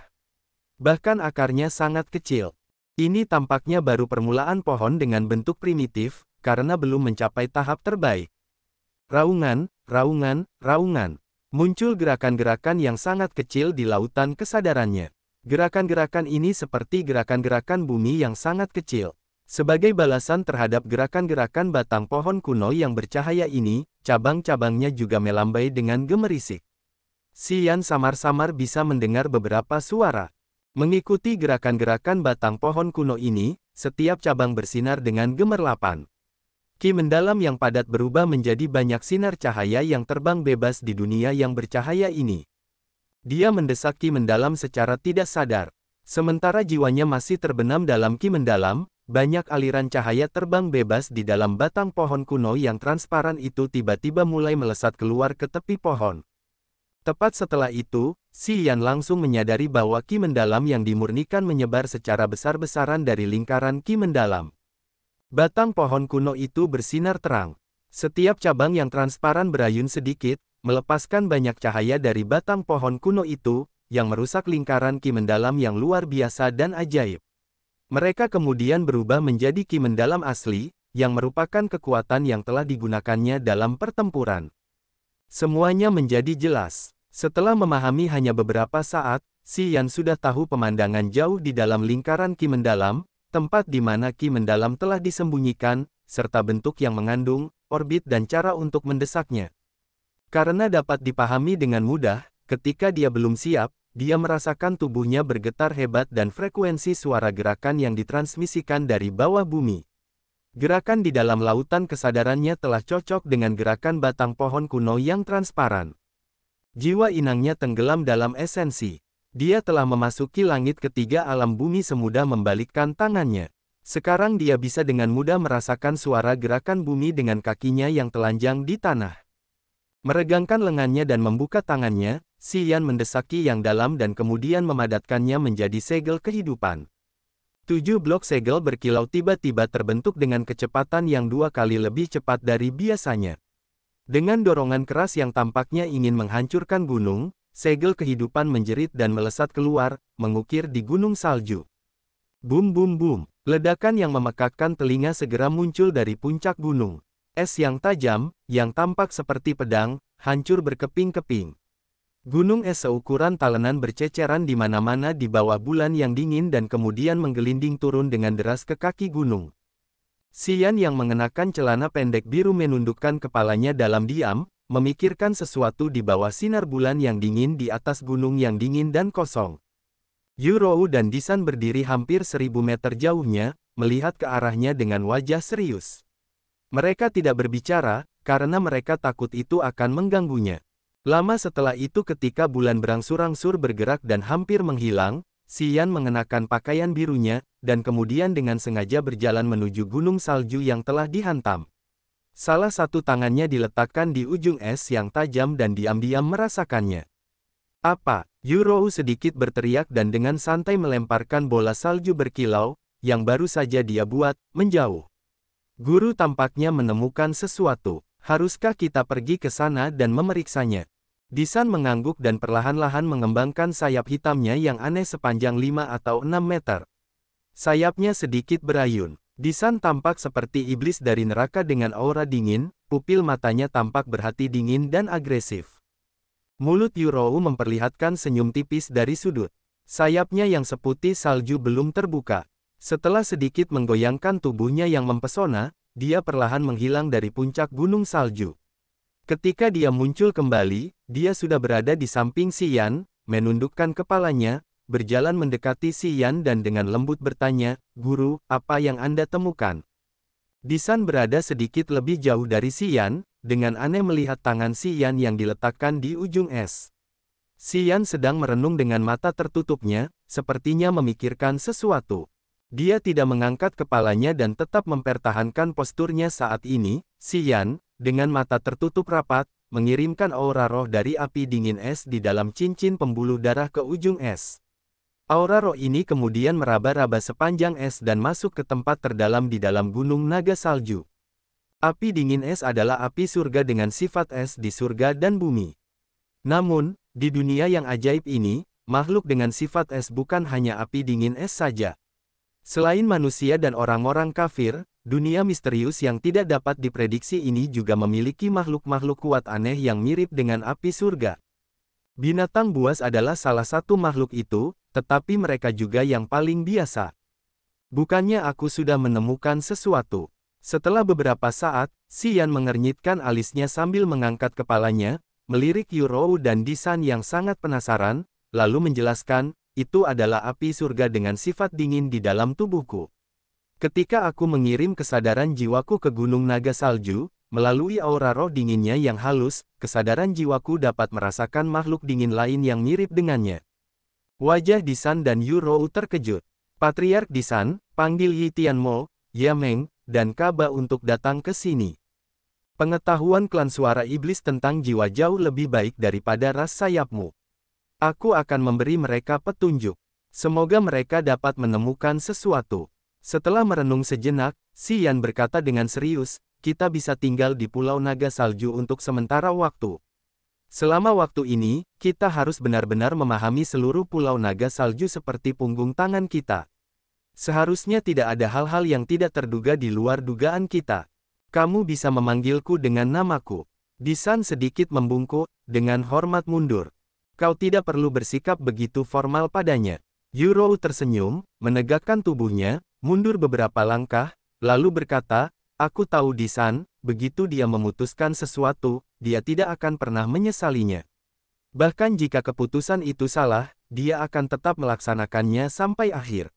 Speaker 1: Bahkan akarnya sangat kecil. Ini tampaknya baru permulaan pohon dengan bentuk primitif, karena belum mencapai tahap terbaik. Raungan, raungan, raungan. Muncul gerakan-gerakan yang sangat kecil di lautan kesadarannya. Gerakan-gerakan ini seperti gerakan-gerakan bumi yang sangat kecil. Sebagai balasan terhadap gerakan-gerakan batang pohon kuno yang bercahaya ini, cabang-cabangnya juga melambai dengan gemerisik. Xi Yan samar-samar bisa mendengar beberapa suara. Mengikuti gerakan-gerakan batang pohon kuno ini, setiap cabang bersinar dengan gemerlapan. Ki mendalam yang padat berubah menjadi banyak sinar cahaya yang terbang bebas di dunia yang bercahaya ini. Dia mendesak ki mendalam secara tidak sadar. Sementara jiwanya masih terbenam dalam ki mendalam, banyak aliran cahaya terbang bebas di dalam batang pohon kuno yang transparan itu tiba-tiba mulai melesat keluar ke tepi pohon. Tepat setelah itu, Xi Yan langsung menyadari bahwa ki mendalam yang dimurnikan menyebar secara besar-besaran dari lingkaran ki mendalam. Batang pohon kuno itu bersinar terang. Setiap cabang yang transparan berayun sedikit, melepaskan banyak cahaya dari batang pohon kuno itu, yang merusak lingkaran ki mendalam yang luar biasa dan ajaib. Mereka kemudian berubah menjadi ki mendalam asli, yang merupakan kekuatan yang telah digunakannya dalam pertempuran. Semuanya menjadi jelas. Setelah memahami hanya beberapa saat, Xi Yan sudah tahu pemandangan jauh di dalam lingkaran ki mendalam, tempat di mana ki mendalam telah disembunyikan, serta bentuk yang mengandung, orbit dan cara untuk mendesaknya. Karena dapat dipahami dengan mudah, ketika dia belum siap, dia merasakan tubuhnya bergetar hebat dan frekuensi suara gerakan yang ditransmisikan dari bawah bumi. Gerakan di dalam lautan kesadarannya telah cocok dengan gerakan batang pohon kuno yang transparan. Jiwa inangnya tenggelam dalam esensi. Dia telah memasuki langit ketiga alam bumi semudah membalikkan tangannya. Sekarang dia bisa dengan mudah merasakan suara gerakan bumi dengan kakinya yang telanjang di tanah. Meregangkan lengannya dan membuka tangannya, Xi Yan mendesaki yang dalam dan kemudian memadatkannya menjadi segel kehidupan. 7 blok segel berkilau tiba-tiba terbentuk dengan kecepatan yang 2 kali lebih cepat dari biasanya. Dengan dorongan keras yang tampaknya ingin menghancurkan gunung, segel kehidupan menjerit dan melesat keluar, mengukir di gunung salju. Bum bum bum, ledakan yang memekakkan telinga segera muncul dari puncak gunung. Es yang tajam, yang tampak seperti pedang, hancur berkeping-keping. Gunung es seukuran talenan berceceran di mana-mana di bawah bulan yang dingin dan kemudian menggelinding turun dengan deras ke kaki gunung. Xi Yan yang mengenakan celana pendek biru menundukkan kepalanya dalam diam, memikirkan sesuatu di bawah sinar bulan yang dingin di atas gunung yang dingin dan kosong. Yu Rou dan Disan berdiri hampir 1000 meter jauhnya, melihat ke arahnya dengan wajah serius. Mereka tidak berbicara, karena mereka takut itu akan mengganggunya. Lama setelah itu ketika bulan berangsur-angsur bergerak dan hampir menghilang, Xi Yan mengenakan pakaian birunya, dan kemudian dengan sengaja berjalan menuju gunung salju yang telah dihantam. Salah satu tangannya diletakkan di ujung es yang tajam dan diam-diam merasakannya. Apa? Yu Rou sedikit berteriak dan dengan santai melemparkan bola salju berkilau, yang baru saja dia buat, menjauh. Guru tampaknya menemukan sesuatu. Haruskah kita pergi ke sana dan memeriksanya? Disan mengangguk dan perlahan-lahan mengembangkan sayap hitamnya yang aneh sepanjang 5 atau 6 meter. Sayapnya sedikit berayun. Disan tampak seperti iblis dari neraka dengan aura dingin, pupil matanya tampak berhati dingin dan agresif. Mulut Yurou memperlihatkan senyum tipis dari sudut. Sayapnya yang seputih salju belum terbuka. Setelah sedikit menggoyangkan tubuhnya yang mempesona, dia perlahan menghilang dari puncak gunung salju. Ketika dia muncul kembali, dia sudah berada di samping Si Yan, menundukkan kepalanya, berjalan mendekati Si Yan dan dengan lembut bertanya, "Guru, apa yang Anda temukan?" Disan berada sedikit lebih jauh dari Si Yan, dengan aneh melihat tangan Si Yan yang diletakkan di ujung es. Si Yan sedang merenung dengan mata tertutupnya, sepertinya memikirkan sesuatu. Dia tidak mengangkat kepalanya dan tetap mempertahankan posturnya saat ini. Si Yan, dengan mata tertutup rapat, mengirimkan aura roh dari api dingin es di dalam cincin pembuluh darah ke ujung es. Aura roh ini kemudian meraba-raba sepanjang es dan masuk ke tempat terdalam di dalam gunung naga salju. Api dingin es adalah api surga dengan sifat es di surga dan bumi. Namun, di dunia yang ajaib ini, makhluk dengan sifat es bukan hanya api dingin es saja. Selain manusia dan orang-orang kafir, dunia misterius yang tidak dapat diprediksi ini juga memiliki makhluk-makhluk kuat aneh yang mirip dengan api surga. Binatang buas adalah salah satu makhluk itu, tetapi mereka juga yang paling biasa. Bukannya aku sudah menemukan sesuatu. Setelah beberapa saat, Si Yan mengernyitkan alisnya sambil mengangkat kepalanya, melirik Yurou dan Disan yang sangat penasaran, lalu menjelaskan, "Itu adalah api surga dengan sifat dingin di dalam tubuhku. Ketika aku mengirim kesadaran jiwaku ke Gunung Naga Salju, melalui aura roh dinginnya yang halus, kesadaran jiwaku dapat merasakan makhluk dingin lain yang mirip dengannya." Wajah Disan dan Yurou terkejut. "Patriark Disan, panggil Yi Tianmo, Yameng, dan Kaba untuk datang ke sini." Pengetahuan klan suara iblis tentang jiwa jauh lebih baik daripada ras sayapmu. Aku akan memberi mereka petunjuk. Semoga mereka dapat menemukan sesuatu. Setelah merenung sejenak, Si Yan berkata dengan serius, "Kita bisa tinggal di Pulau Naga Salju untuk sementara waktu. Selama waktu ini, kita harus benar-benar memahami seluruh Pulau Naga Salju seperti punggung tangan kita. Seharusnya tidak ada hal-hal yang tidak terduga di luar dugaan kita. Kamu bisa memanggilku dengan namaku." Disan sedikit membungkuk, dengan hormat mundur. "Kau tidak perlu bersikap begitu formal padanya." Yurou tersenyum, menegakkan tubuhnya, mundur beberapa langkah, lalu berkata, "Aku tahu Disan, begitu dia memutuskan sesuatu, dia tidak akan pernah menyesalinya. Bahkan jika keputusan itu salah, dia akan tetap melaksanakannya sampai akhir."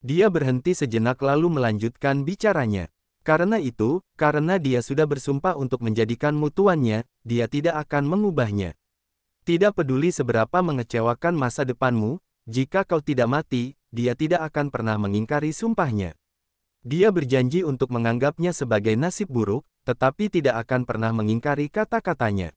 Speaker 1: Dia berhenti sejenak lalu melanjutkan bicaranya. "Karena itu, karena dia sudah bersumpah untuk menjadikanmu tuannya, dia tidak akan mengubahnya. Tidak peduli seberapa mengecewakan masa depanmu, jika kau tidak mati, dia tidak akan pernah mengingkari sumpahnya. Dia berjanji untuk menganggapnya sebagai nasib buruk, tetapi tidak akan pernah mengingkari kata-katanya.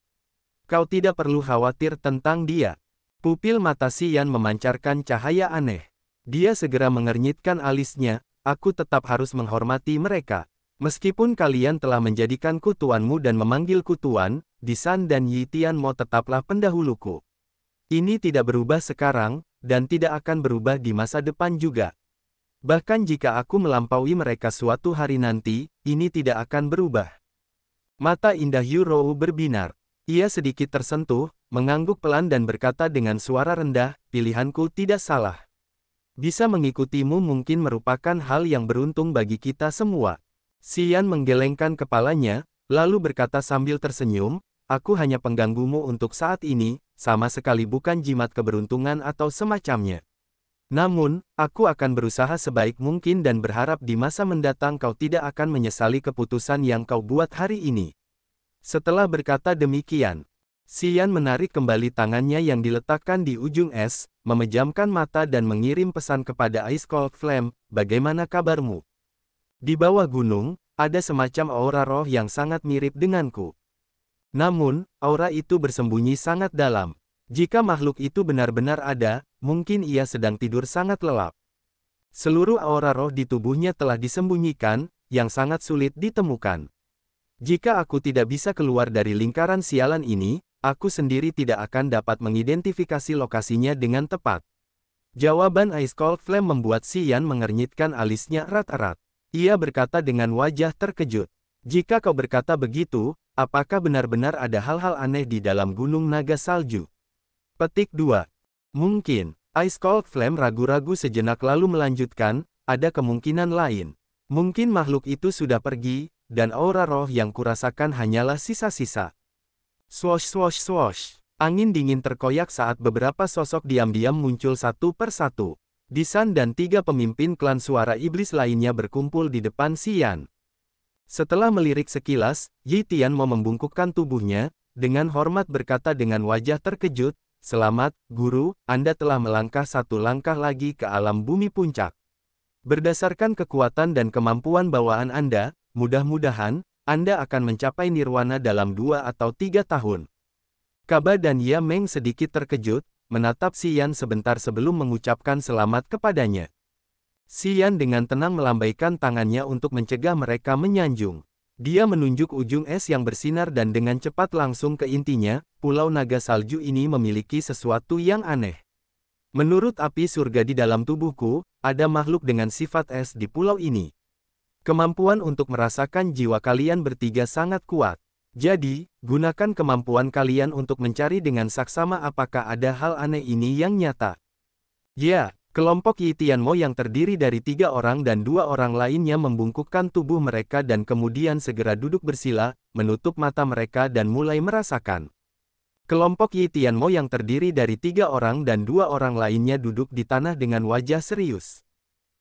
Speaker 1: Kau tidak perlu khawatir tentang dia." Pupil mata Si Yan memancarkan cahaya aneh. Dia segera mengernyitkan alisnya, "Aku tetap harus menghormati mereka. Meskipun kalian telah menjadikanku tuanmu dan memanggilku tuan, Disan dan Yi Tianmo tetaplah pendahuluku. Ini tidak berubah sekarang, dan tidak akan berubah di masa depan juga. Bahkan jika aku melampaui mereka suatu hari nanti, ini tidak akan berubah." Mata indah Yurou berbinar. Ia sedikit tersentuh, mengangguk pelan dan berkata dengan suara rendah, "Pilihanku tidak salah. Bisa mengikutimu mungkin merupakan hal yang beruntung bagi kita semua." Si Yan menggelengkan kepalanya, lalu berkata sambil tersenyum, "Aku hanya pengganggumu untuk saat ini, sama sekali bukan jimat keberuntungan atau semacamnya. Namun, aku akan berusaha sebaik mungkin dan berharap di masa mendatang kau tidak akan menyesali keputusan yang kau buat hari ini." Setelah berkata demikian, Si Yan menarik kembali tangannya yang diletakkan di ujung es, memejamkan mata dan mengirim pesan kepada Ice Cold Flame, "Bagaimana kabarmu? Di bawah gunung, ada semacam aura roh yang sangat mirip denganku. Namun, aura itu bersembunyi sangat dalam. Jika makhluk itu benar-benar ada, mungkin ia sedang tidur sangat lelap. Seluruh aura roh di tubuhnya telah disembunyikan, yang sangat sulit ditemukan. Jika aku tidak bisa keluar dari lingkaran sialan ini, aku sendiri tidak akan dapat mengidentifikasi lokasinya dengan tepat." Jawaban Ice Cold Flame membuat Si Yan mengernyitkan alisnya erat-erat. Ia berkata dengan wajah terkejut. Jika kau berkata begitu, apakah benar-benar ada hal-hal aneh di dalam gunung naga salju? Petik 2. Mungkin. Ice Cold Flame ragu-ragu sejenak lalu melanjutkan, ada kemungkinan lain. Mungkin makhluk itu sudah pergi, dan aura roh yang kurasakan hanyalah sisa-sisa. Swosh swosh swosh. Angin dingin terkoyak saat beberapa sosok diam-diam muncul satu persatu. Disan dan 3 pemimpin klan suara iblis lainnya berkumpul di depan Xian. Setelah melirik sekilas, Yi Tianmo membungkukkan tubuhnya, dengan hormat berkata dengan wajah terkejut, "Selamat, Guru, Anda telah melangkah satu langkah lagi ke alam bumi puncak. Berdasarkan kekuatan dan kemampuan bawaan Anda, mudah-mudahan, Anda akan mencapai nirwana dalam 2 atau 3 tahun." Kaba dan Ye Meng sedikit terkejut, menatap Xian sebentar sebelum mengucapkan selamat kepadanya. Xian dengan tenang melambaikan tangannya untuk mencegah mereka menyanjung. Dia menunjuk ujung es yang bersinar dan dengan cepat langsung ke intinya, pulau naga salju ini memiliki sesuatu yang aneh. Menurut api surga di dalam tubuhku, ada makhluk dengan sifat es di pulau ini. Kemampuan untuk merasakan jiwa kalian bertiga sangat kuat. Jadi, gunakan kemampuan kalian untuk mencari dengan saksama apakah ada hal aneh ini yang nyata. Ya, kelompok Yi Tianmo yang terdiri dari 3 orang dan 2 orang lainnya membungkukkan tubuh mereka dan kemudian segera duduk bersila, menutup mata mereka dan mulai merasakan. Kelompok Yi Tianmo yang terdiri dari 3 orang dan 2 orang lainnya duduk di tanah dengan wajah serius.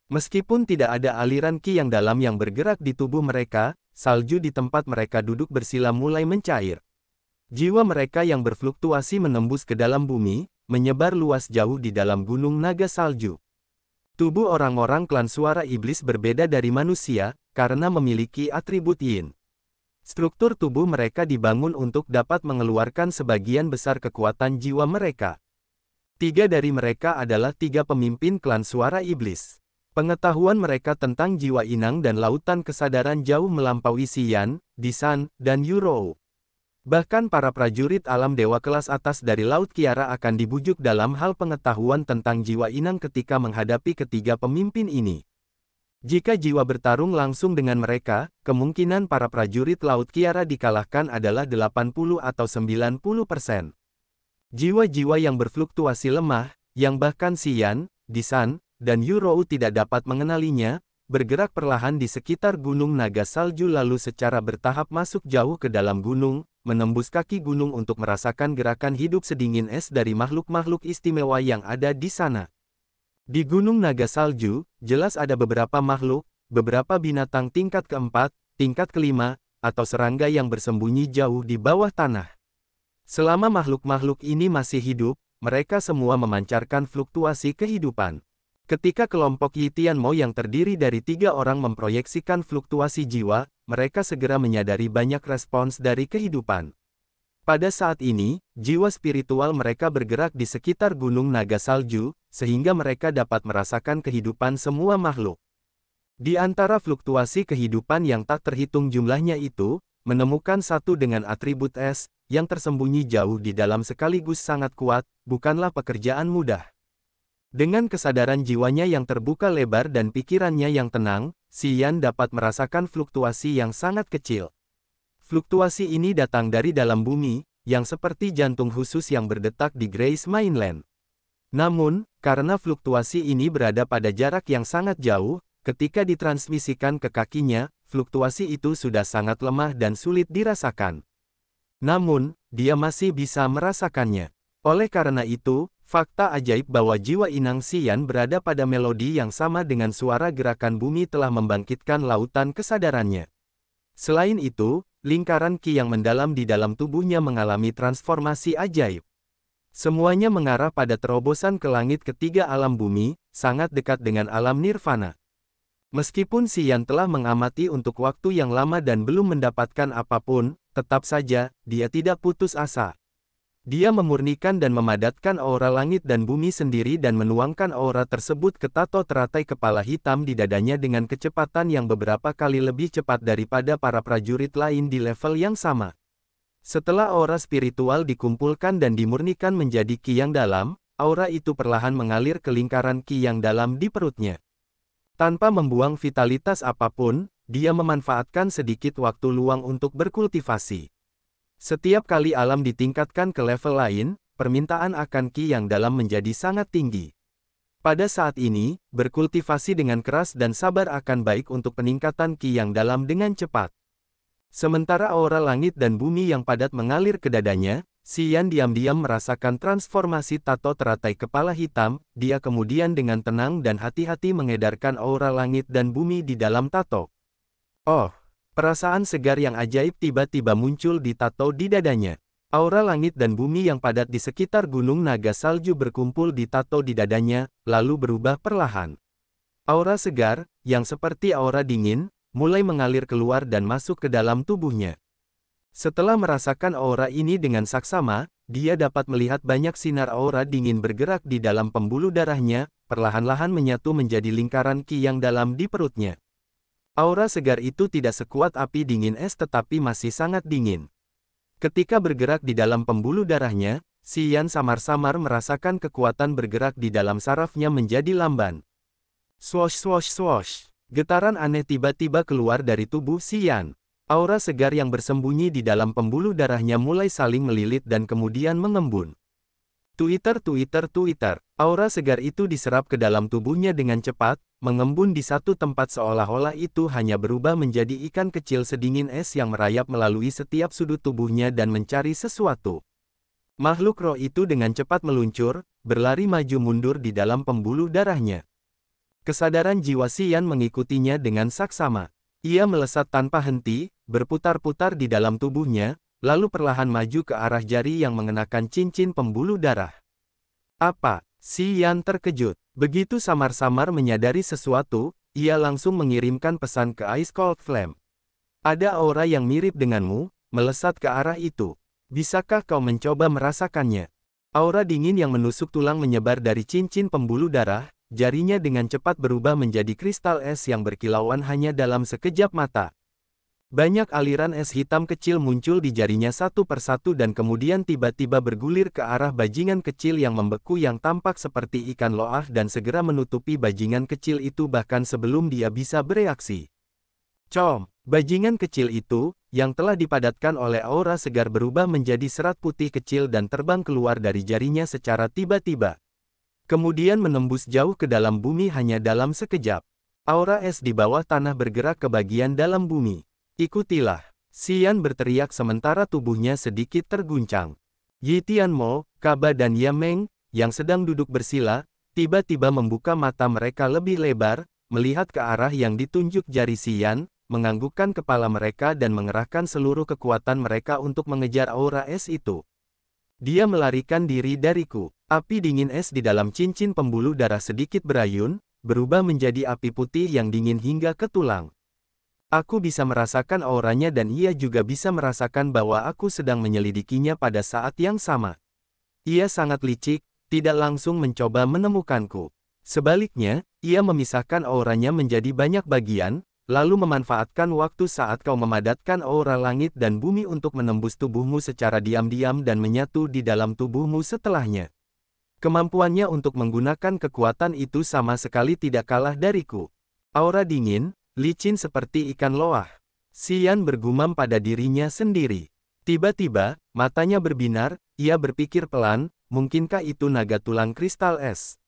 Speaker 1: Meskipun tidak ada aliran ki yang dalam yang bergerak di tubuh mereka, salju di tempat mereka duduk bersila mulai mencair. Jiwa mereka yang berfluktuasi menembus ke dalam bumi, menyebar luas jauh di dalam gunung naga salju. Tubuh orang-orang klan suara iblis berbeda dari manusia, karena memiliki atribut yin. Struktur tubuh mereka dibangun untuk dapat mengeluarkan sebagian besar kekuatan jiwa mereka. 3 dari mereka adalah 3 pemimpin klan suara iblis. Pengetahuan mereka tentang jiwa inang dan lautan kesadaran jauh melampaui Xian, Disan, dan Yurou. Bahkan para prajurit alam dewa kelas atas dari Laut Kiara akan dibujuk dalam hal pengetahuan tentang jiwa inang ketika menghadapi ketiga pemimpin ini. Jika jiwa bertarung langsung dengan mereka, kemungkinan para prajurit Laut Kiara dikalahkan adalah 80 atau 90%. Jiwa-jiwa yang berfluktuasi lemah, yang bahkan Xian, Disan, dan Yurou tidak dapat mengenalinya, bergerak perlahan di sekitar gunung naga salju lalu secara bertahap masuk jauh ke dalam gunung, menembus kaki gunung untuk merasakan gerakan hidup sedingin es dari makhluk-makhluk istimewa yang ada di sana. Di gunung naga salju, jelas ada beberapa makhluk, beberapa binatang tingkat keempat, tingkat kelima, atau serangga yang bersembunyi jauh di bawah tanah. Selama makhluk-makhluk ini masih hidup, mereka semua memancarkan fluktuasi kehidupan. Ketika kelompok Yi Tianmo yang terdiri dari 3 orang memproyeksikan fluktuasi jiwa, mereka segera menyadari banyak respons dari kehidupan. Pada saat ini, jiwa spiritual mereka bergerak di sekitar gunung naga salju, sehingga mereka dapat merasakan kehidupan semua makhluk. Di antara fluktuasi kehidupan yang tak terhitung jumlahnya itu, menemukan satu dengan atribut es, yang tersembunyi jauh di dalam sekaligus sangat kuat, bukanlah pekerjaan mudah. Dengan kesadaran jiwanya yang terbuka lebar dan pikirannya yang tenang, Xian dapat merasakan fluktuasi yang sangat kecil. Fluktuasi ini datang dari dalam bumi, yang seperti jantung khusus yang berdetak di Grace Mainland. Namun, karena fluktuasi ini berada pada jarak yang sangat jauh, ketika ditransmisikan ke kakinya, fluktuasi itu sudah sangat lemah dan sulit dirasakan. Namun, dia masih bisa merasakannya. Oleh karena itu, fakta ajaib bahwa jiwa inang Xian berada pada melodi yang sama dengan suara gerakan bumi telah membangkitkan lautan kesadarannya. Selain itu, lingkaran ki yang mendalam di dalam tubuhnya mengalami transformasi ajaib. Semuanya mengarah pada terobosan ke langit ketiga alam bumi, sangat dekat dengan alam nirvana. Meskipun Xian telah mengamati untuk waktu yang lama dan belum mendapatkan apapun, tetap saja, dia tidak putus asa. Dia memurnikan dan memadatkan aura langit dan bumi sendiri dan menuangkan aura tersebut ke tato teratai kepala hitam di dadanya dengan kecepatan yang beberapa kali lebih cepat daripada para prajurit lain di level yang sama. Setelah aura spiritual dikumpulkan dan dimurnikan menjadi ki yang dalam, aura itu perlahan mengalir ke lingkaran ki yang dalam di perutnya. Tanpa membuang vitalitas apapun, dia memanfaatkan sedikit waktu luang untuk berkultivasi. Setiap kali alam ditingkatkan ke level lain, permintaan akan ki yang dalam menjadi sangat tinggi. Pada saat ini, berkultivasi dengan keras dan sabar akan baik untuk peningkatan ki yang dalam dengan cepat. Sementara aura langit dan bumi yang padat mengalir ke dadanya, Xian diam-diam merasakan transformasi tato teratai kepala hitam, dia kemudian dengan tenang dan hati-hati mengedarkan aura langit dan bumi di dalam tato. Oh, perasaan segar yang ajaib tiba-tiba muncul di tato di dadanya. Aura langit dan bumi yang padat di sekitar gunung naga salju berkumpul di tato di dadanya, lalu berubah perlahan. Aura segar, yang seperti aura dingin, mulai mengalir keluar dan masuk ke dalam tubuhnya. Setelah merasakan aura ini dengan saksama, dia dapat melihat banyak sinar aura dingin bergerak di dalam pembuluh darahnya, perlahan-lahan menyatu menjadi lingkaran ki yang dalam di perutnya. Aura segar itu tidak sekuat api dingin es tetapi masih sangat dingin. Ketika bergerak di dalam pembuluh darahnya, Xian samar-samar merasakan kekuatan bergerak di dalam sarafnya menjadi lamban. Swosh swosh swosh, getaran aneh tiba-tiba keluar dari tubuh Xian. Aura segar yang bersembunyi di dalam pembuluh darahnya mulai saling melilit dan kemudian mengembun. Twitter. Aura segar itu diserap ke dalam tubuhnya dengan cepat, mengembun di satu tempat seolah-olah itu hanya berubah menjadi ikan kecil sedingin es yang merayap melalui setiap sudut tubuhnya dan mencari sesuatu. Makhluk roh itu dengan cepat meluncur, berlari maju mundur di dalam pembuluh darahnya. Kesadaran jiwa Xian mengikutinya dengan saksama. Ia melesat tanpa henti, berputar-putar di dalam tubuhnya, lalu perlahan maju ke arah jari yang mengenakan cincin pembuluh darah. Apa? Xian terkejut. Begitu samar-samar menyadari sesuatu, ia langsung mengirimkan pesan ke Ice Cold Flame. Ada aura yang mirip denganmu, melesat ke arah itu. Bisakah kau mencoba merasakannya? Aura dingin yang menusuk tulang menyebar dari cincin pembuluh darah, jarinya dengan cepat berubah menjadi kristal es yang berkilauan hanya dalam sekejap mata. Banyak aliran es hitam kecil muncul di jarinya satu persatu dan kemudian tiba-tiba bergulir ke arah bajingan kecil yang membeku yang tampak seperti ikan loah dan segera menutupi bajingan kecil itu bahkan sebelum dia bisa bereaksi. Bajingan kecil itu, yang telah dipadatkan oleh aura segar berubah menjadi serat putih kecil dan terbang keluar dari jarinya secara tiba-tiba. Kemudian menembus jauh ke dalam bumi hanya dalam sekejap. Aura es di bawah tanah bergerak ke bagian dalam bumi. Ikutilah, Xian berteriak sementara tubuhnya sedikit terguncang. Yi Tianmo, Kaba dan Yameng, yang sedang duduk bersila, tiba-tiba membuka mata mereka lebih lebar, melihat ke arah yang ditunjuk jari Xian, menganggukkan kepala mereka dan mengerahkan seluruh kekuatan mereka untuk mengejar aura es itu. Dia melarikan diri dariku. Api dingin es di dalam cincin pembuluh darah sedikit berayun, berubah menjadi api putih yang dingin hingga ke tulang. Aku bisa merasakan auranya dan ia juga bisa merasakan bahwa aku sedang menyelidikinya pada saat yang sama. Ia sangat licik, tidak langsung mencoba menemukanku. Sebaliknya, ia memisahkan auranya menjadi banyak bagian, lalu memanfaatkan waktu saat kau memadatkan aura langit dan bumi untuk menembus tubuhmu secara diam-diam dan menyatu di dalam tubuhmu setelahnya. Kemampuannya untuk menggunakan kekuatan itu sama sekali tidak kalah dariku. Aura dingin, licin seperti ikan loah. Xian bergumam pada dirinya sendiri. Tiba-tiba, matanya berbinar, ia berpikir pelan, mungkinkah itu naga tulang kristal es?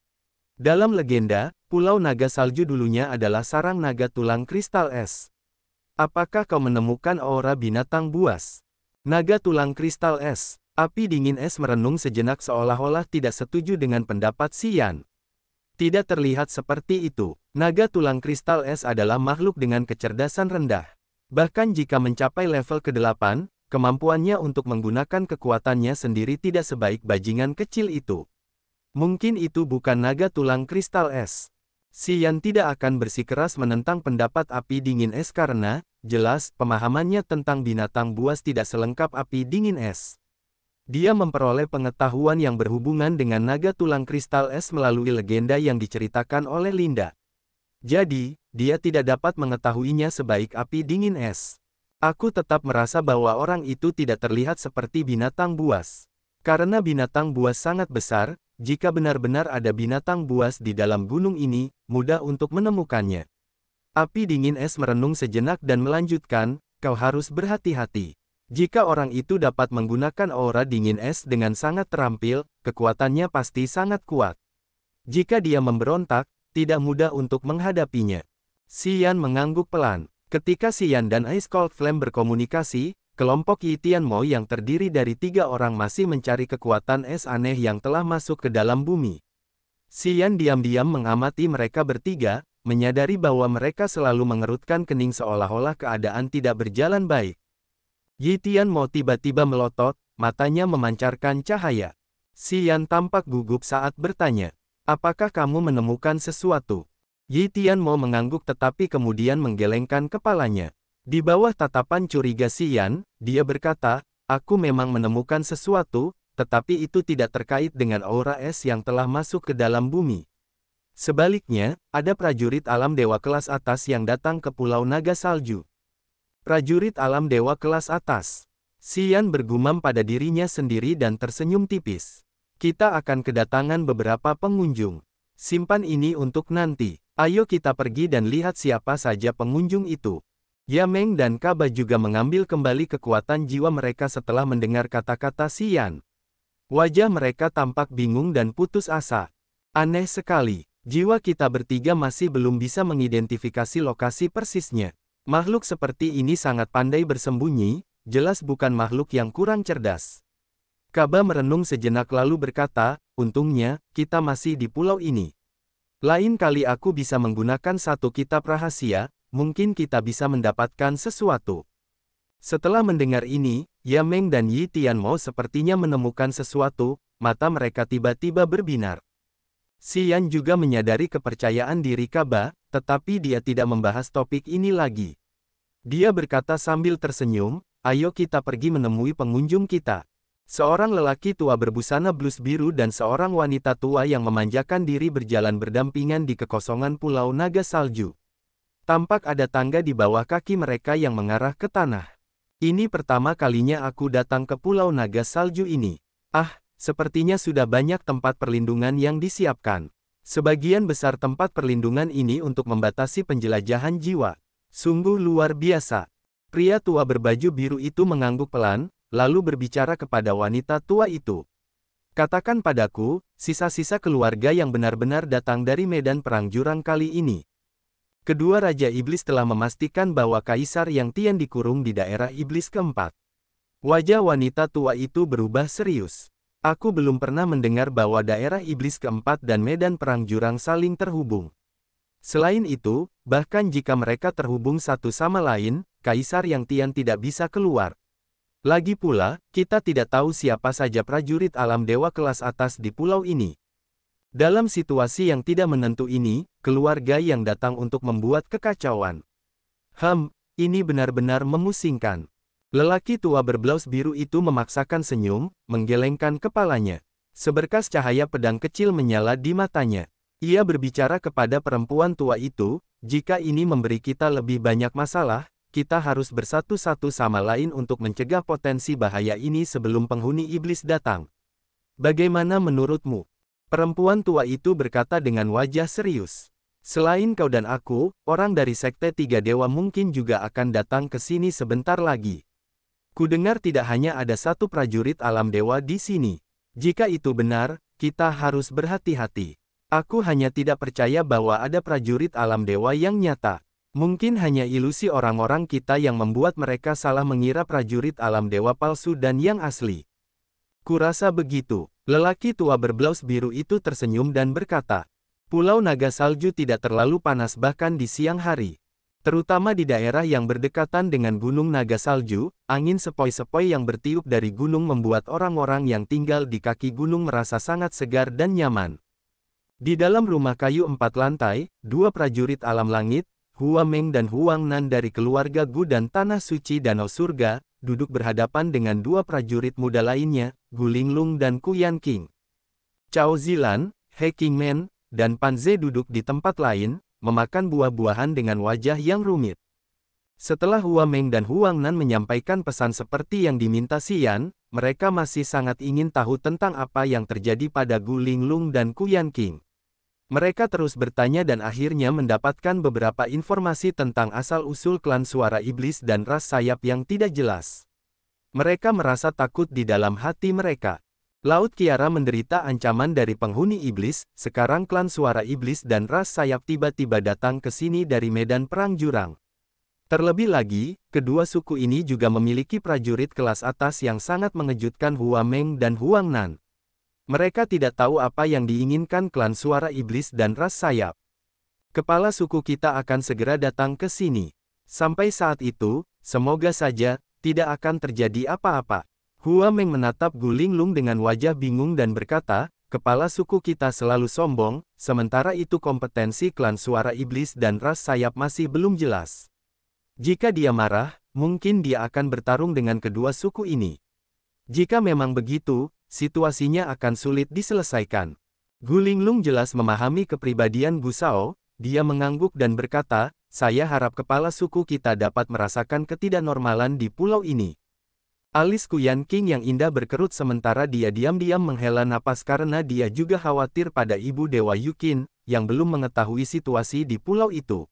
Speaker 1: Dalam legenda, Pulau Naga Salju dulunya adalah sarang naga tulang kristal es. Apakah kau menemukan aura binatang buas? Naga tulang kristal es. Api dingin es merenung sejenak seolah-olah tidak setuju dengan pendapat Xian. Tidak terlihat seperti itu. Naga tulang kristal es adalah makhluk dengan kecerdasan rendah. Bahkan jika mencapai level ke-8, kemampuannya untuk menggunakan kekuatannya sendiri tidak sebaik bajingan kecil itu. Mungkin itu bukan naga tulang kristal es. Xian tidak akan bersikeras menentang pendapat api dingin es karena, jelas, pemahamannya tentang binatang buas tidak selengkap api dingin es. Dia memperoleh pengetahuan yang berhubungan dengan naga tulang kristal es melalui legenda yang diceritakan oleh Linda. Jadi, dia tidak dapat mengetahuinya sebaik api dingin es. Aku tetap merasa bahwa orang itu tidak terlihat seperti binatang buas. Karena binatang buas sangat besar, jika benar-benar ada binatang buas di dalam gunung ini, mudah untuk menemukannya. Api dingin es merenung sejenak dan melanjutkan, kau harus berhati-hati. Jika orang itu dapat menggunakan aura dingin es dengan sangat terampil, kekuatannya pasti sangat kuat. Jika dia memberontak, tidak mudah untuk menghadapinya. Xian mengangguk pelan. Ketika Xian dan Ice Cold Flame berkomunikasi, kelompok Yi Tianmo yang terdiri dari 3 orang masih mencari kekuatan es aneh yang telah masuk ke dalam bumi. Xian diam-diam mengamati mereka bertiga, menyadari bahwa mereka selalu mengerutkan kening seolah-olah keadaan tidak berjalan baik. Yi Tianmo tiba-tiba melotot, matanya memancarkan cahaya. Xian tampak gugup saat bertanya, apakah kamu menemukan sesuatu? Yi Tianmo mengangguk tetapi kemudian menggelengkan kepalanya. Di bawah tatapan curiga Xian, dia berkata, aku memang menemukan sesuatu, tetapi itu tidak terkait dengan aura es yang telah masuk ke dalam bumi. Sebaliknya, ada prajurit alam dewa kelas atas yang datang ke Pulau Naga Salju. Prajurit alam dewa kelas atas. Xian bergumam pada dirinya sendiri dan tersenyum tipis. Kita akan kedatangan beberapa pengunjung. Simpan ini untuk nanti. Ayo kita pergi dan lihat siapa saja pengunjung itu. Yameng dan Kaba juga mengambil kembali kekuatan jiwa mereka setelah mendengar kata-kata Xian. Wajah mereka tampak bingung dan putus asa. Aneh sekali, jiwa kita bertiga masih belum bisa mengidentifikasi lokasi persisnya. Makhluk seperti ini sangat pandai bersembunyi, jelas bukan makhluk yang kurang cerdas. Kaba merenung sejenak lalu berkata, untungnya, kita masih di pulau ini. Lain kali aku bisa menggunakan satu kitab rahasia, mungkin kita bisa mendapatkan sesuatu. Setelah mendengar ini, Yameng dan Yi Tianmo sepertinya menemukan sesuatu, mata mereka tiba-tiba berbinar. Xian juga menyadari kepercayaan diri Kaba, tetapi dia tidak membahas topik ini lagi. Dia berkata sambil tersenyum, ayo kita pergi menemui pengunjung kita. Seorang lelaki tua berbusana blus biru dan seorang wanita tua yang memanjakan diri berjalan berdampingan di kekosongan Pulau Naga Salju. Tampak ada tangga di bawah kaki mereka yang mengarah ke tanah. Ini pertama kalinya aku datang ke Pulau Naga Salju ini. Sepertinya sudah banyak tempat perlindungan yang disiapkan. Sebagian besar tempat perlindungan ini untuk membatasi penjelajahan jiwa. Sungguh luar biasa. Pria tua berbaju biru itu mengangguk pelan, lalu berbicara kepada wanita tua itu. Katakan padaku, sisa-sisa keluarga yang benar-benar datang dari medan perang jurang kali ini. Kedua Raja Iblis telah memastikan bahwa Kaisar Yang Tian dikurung di daerah Iblis keempat. Wajah wanita tua itu berubah serius. Aku belum pernah mendengar bahwa daerah Iblis keempat dan medan perang jurang saling terhubung. Selain itu, bahkan jika mereka terhubung satu sama lain, Kaisar Yang Tian tidak bisa keluar. Lagi pula, kita tidak tahu siapa saja prajurit alam dewa kelas atas di pulau ini. Dalam situasi yang tidak menentu ini, keluarga yang datang untuk membuat kekacauan. Ini benar-benar memusingkan. Lelaki tua berblaus biru itu memaksakan senyum, menggelengkan kepalanya. Seberkas cahaya pedang kecil menyala di matanya. Ia berbicara kepada perempuan tua itu, jika ini memberi kita lebih banyak masalah, kita harus bersatu satu sama lain untuk mencegah potensi bahaya ini sebelum penghuni iblis datang. Bagaimana menurutmu? Perempuan tua itu berkata dengan wajah serius. Selain kau dan aku, orang dari Sekte Tiga Dewa mungkin juga akan datang ke sini sebentar lagi. Kudengar tidak hanya ada satu prajurit alam dewa di sini. Jika itu benar, kita harus berhati-hati. Aku hanya tidak percaya bahwa ada prajurit alam dewa yang nyata. Mungkin hanya ilusi orang-orang kita yang membuat mereka salah mengira prajurit alam dewa palsu dan yang asli. Kurasa begitu. Lelaki tua berblaus biru itu tersenyum dan berkata, Pulau Naga Salju tidak terlalu panas bahkan di siang hari. Terutama di daerah yang berdekatan dengan Gunung Naga Salju, angin sepoi-sepoi yang bertiup dari gunung membuat orang-orang yang tinggal di kaki gunung merasa sangat segar dan nyaman. Di dalam rumah kayu 4 lantai, 2 prajurit alam langit, Hua Meng dan Huang Nan dari keluarga Gu dan Tanah Suci Danau Surga, duduk berhadapan dengan 2 prajurit muda lainnya, Gu Linglung dan Ku Yanqing. Cao Zilan, He Qingmen, dan Pan Ze duduk di tempat lain, memakan buah-buahan dengan wajah yang rumit. Setelah Hua Meng dan Huang Nan menyampaikan pesan seperti yang diminta Xian, mereka masih sangat ingin tahu tentang apa yang terjadi pada Gu Linglong dan Ku Yanqing. Mereka terus bertanya dan akhirnya mendapatkan beberapa informasi tentang asal-usul klan suara iblis dan ras sayap yang tidak jelas. Mereka merasa takut di dalam hati mereka. Laut Kiara menderita ancaman dari penghuni iblis, sekarang klan suara iblis dan ras sayap tiba-tiba datang ke sini dari medan perang jurang. Terlebih lagi, kedua suku ini juga memiliki prajurit kelas atas yang sangat mengejutkan Hua Meng dan Huang Nan. Mereka tidak tahu apa yang diinginkan klan suara iblis dan ras sayap. Kepala suku kita akan segera datang ke sini. Sampai saat itu, semoga saja, tidak akan terjadi apa-apa. Hua Meng menatap Gu Linglong dengan wajah bingung dan berkata, kepala suku kita selalu sombong, sementara itu kompetensi klan suara iblis dan ras sayap masih belum jelas. Jika dia marah, mungkin dia akan bertarung dengan kedua suku ini. Jika memang begitu, situasinya akan sulit diselesaikan. Gu Linglong jelas memahami kepribadian Gu Shao, dia mengangguk dan berkata, saya harap kepala suku kita dapat merasakan ketidaknormalan di pulau ini. Alis Ku Yanqing yang indah berkerut sementara dia diam-diam menghela napas karena dia juga khawatir pada ibu Dewa Yukin, yang belum mengetahui situasi di pulau itu.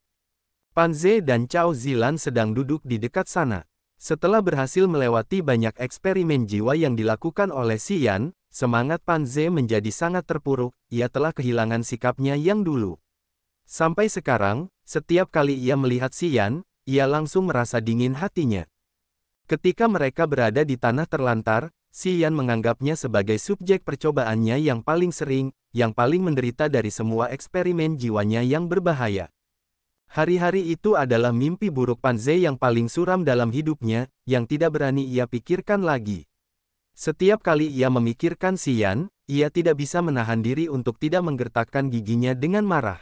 Speaker 1: Pan Ze dan Cao Zilan sedang duduk di dekat sana. Setelah berhasil melewati banyak eksperimen jiwa yang dilakukan oleh Xian, semangat Pan Ze menjadi sangat terpuruk, ia telah kehilangan sikapnya yang dulu. Sampai sekarang, setiap kali ia melihat Xian, ia langsung merasa dingin hatinya. Ketika mereka berada di tanah terlantar, Xian menganggapnya sebagai subjek percobaannya yang paling sering, yang paling menderita dari semua eksperimen jiwanya yang berbahaya. Hari-hari itu adalah mimpi buruk Pan Ze yang paling suram dalam hidupnya, yang tidak berani ia pikirkan lagi. Setiap kali ia memikirkan Xian, ia tidak bisa menahan diri untuk tidak menggertakkan giginya dengan marah.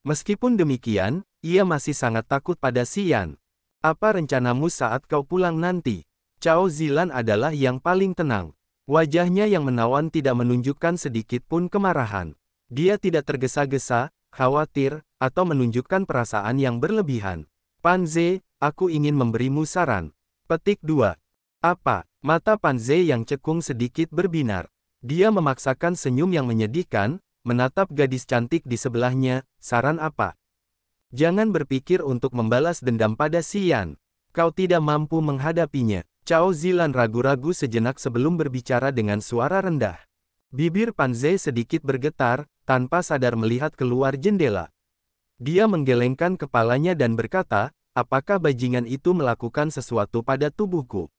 Speaker 1: Meskipun demikian, ia masih sangat takut pada Xian. Apa rencanamu saat kau pulang nanti? Cao Zilan adalah yang paling tenang. Wajahnya yang menawan tidak menunjukkan sedikit pun kemarahan. Dia tidak tergesa-gesa, khawatir, atau menunjukkan perasaan yang berlebihan. Pan Ze, aku ingin memberimu saran. Petik 2. Apa? Mata Pan Ze yang cekung sedikit berbinar. Dia memaksakan senyum yang menyedihkan, menatap gadis cantik di sebelahnya, saran apa? Jangan berpikir untuk membalas dendam pada Xian. Kau tidak mampu menghadapinya. Cao Zilan ragu-ragu sejenak sebelum berbicara dengan suara rendah. Bibir Pan Ze sedikit bergetar, tanpa sadar melihat keluar jendela. Dia menggelengkan kepalanya dan berkata, apakah bajingan itu melakukan sesuatu pada tubuhku?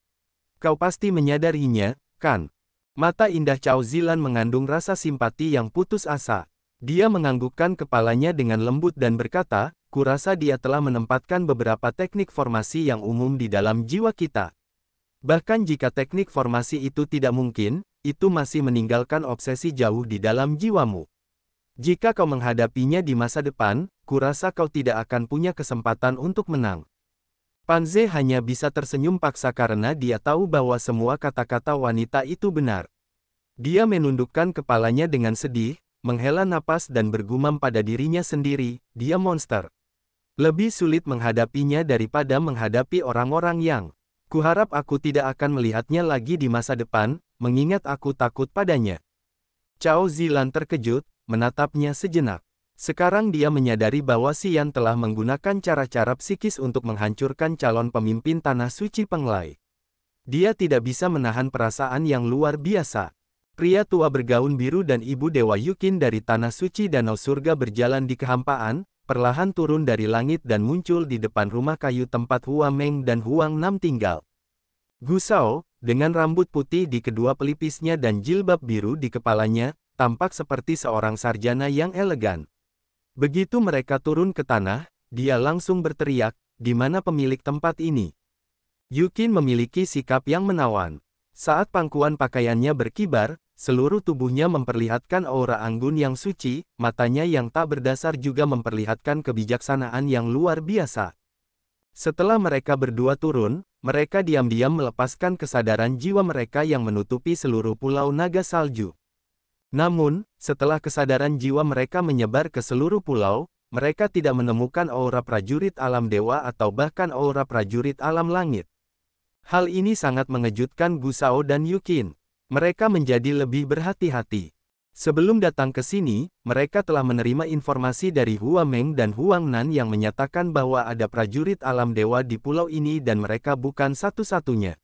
Speaker 1: Kau pasti menyadarinya, kan? Mata indah Cao Zilan mengandung rasa simpati yang putus asa. Dia menganggukkan kepalanya dengan lembut dan berkata, kurasa dia telah menempatkan beberapa teknik formasi yang umum di dalam jiwa kita. Bahkan jika teknik formasi itu tidak mungkin, itu masih meninggalkan obsesi jauh di dalam jiwamu. Jika kau menghadapinya di masa depan, kurasa kau tidak akan punya kesempatan untuk menang. Pan Ze hanya bisa tersenyum paksa karena dia tahu bahwa semua kata-kata wanita itu benar. Dia menundukkan kepalanya dengan sedih, menghela napas dan bergumam pada dirinya sendiri, dia monster. Lebih sulit menghadapinya daripada menghadapi orang-orang yang. Kuharap aku tidak akan melihatnya lagi di masa depan, mengingat aku takut padanya. Cao Zilan terkejut, menatapnya sejenak. Sekarang dia menyadari bahwa Xian telah menggunakan cara-cara psikis untuk menghancurkan calon pemimpin Tanah Suci Penglai. Dia tidak bisa menahan perasaan yang luar biasa. Pria tua bergaun biru dan ibu Dewa Yukin dari Tanah Suci Danau Surga berjalan di kehampaan, perlahan turun dari langit dan muncul di depan rumah kayu tempat Hua Meng dan Huang Nam tinggal. Gu Shao, dengan rambut putih di kedua pelipisnya dan jilbab biru di kepalanya, tampak seperti seorang sarjana yang elegan. Begitu mereka turun ke tanah, dia langsung berteriak, di mana pemilik tempat ini? Yukin memiliki sikap yang menawan. Saat pangkuan pakaiannya berkibar, seluruh tubuhnya memperlihatkan aura anggun yang suci, matanya yang tak berdasar juga memperlihatkan kebijaksanaan yang luar biasa. Setelah mereka berdua turun, mereka diam-diam melepaskan kesadaran jiwa mereka yang menutupi seluruh pulau naga salju. Namun, setelah kesadaran jiwa mereka menyebar ke seluruh pulau, mereka tidak menemukan aura prajurit alam dewa atau bahkan aura prajurit alam langit. Hal ini sangat mengejutkan Gu Shao dan Yu Qin. Mereka menjadi lebih berhati-hati. Sebelum datang ke sini, mereka telah menerima informasi dari Hua Meng dan Huang Nan yang menyatakan bahwa ada prajurit alam dewa di pulau ini dan mereka bukan satu-satunya.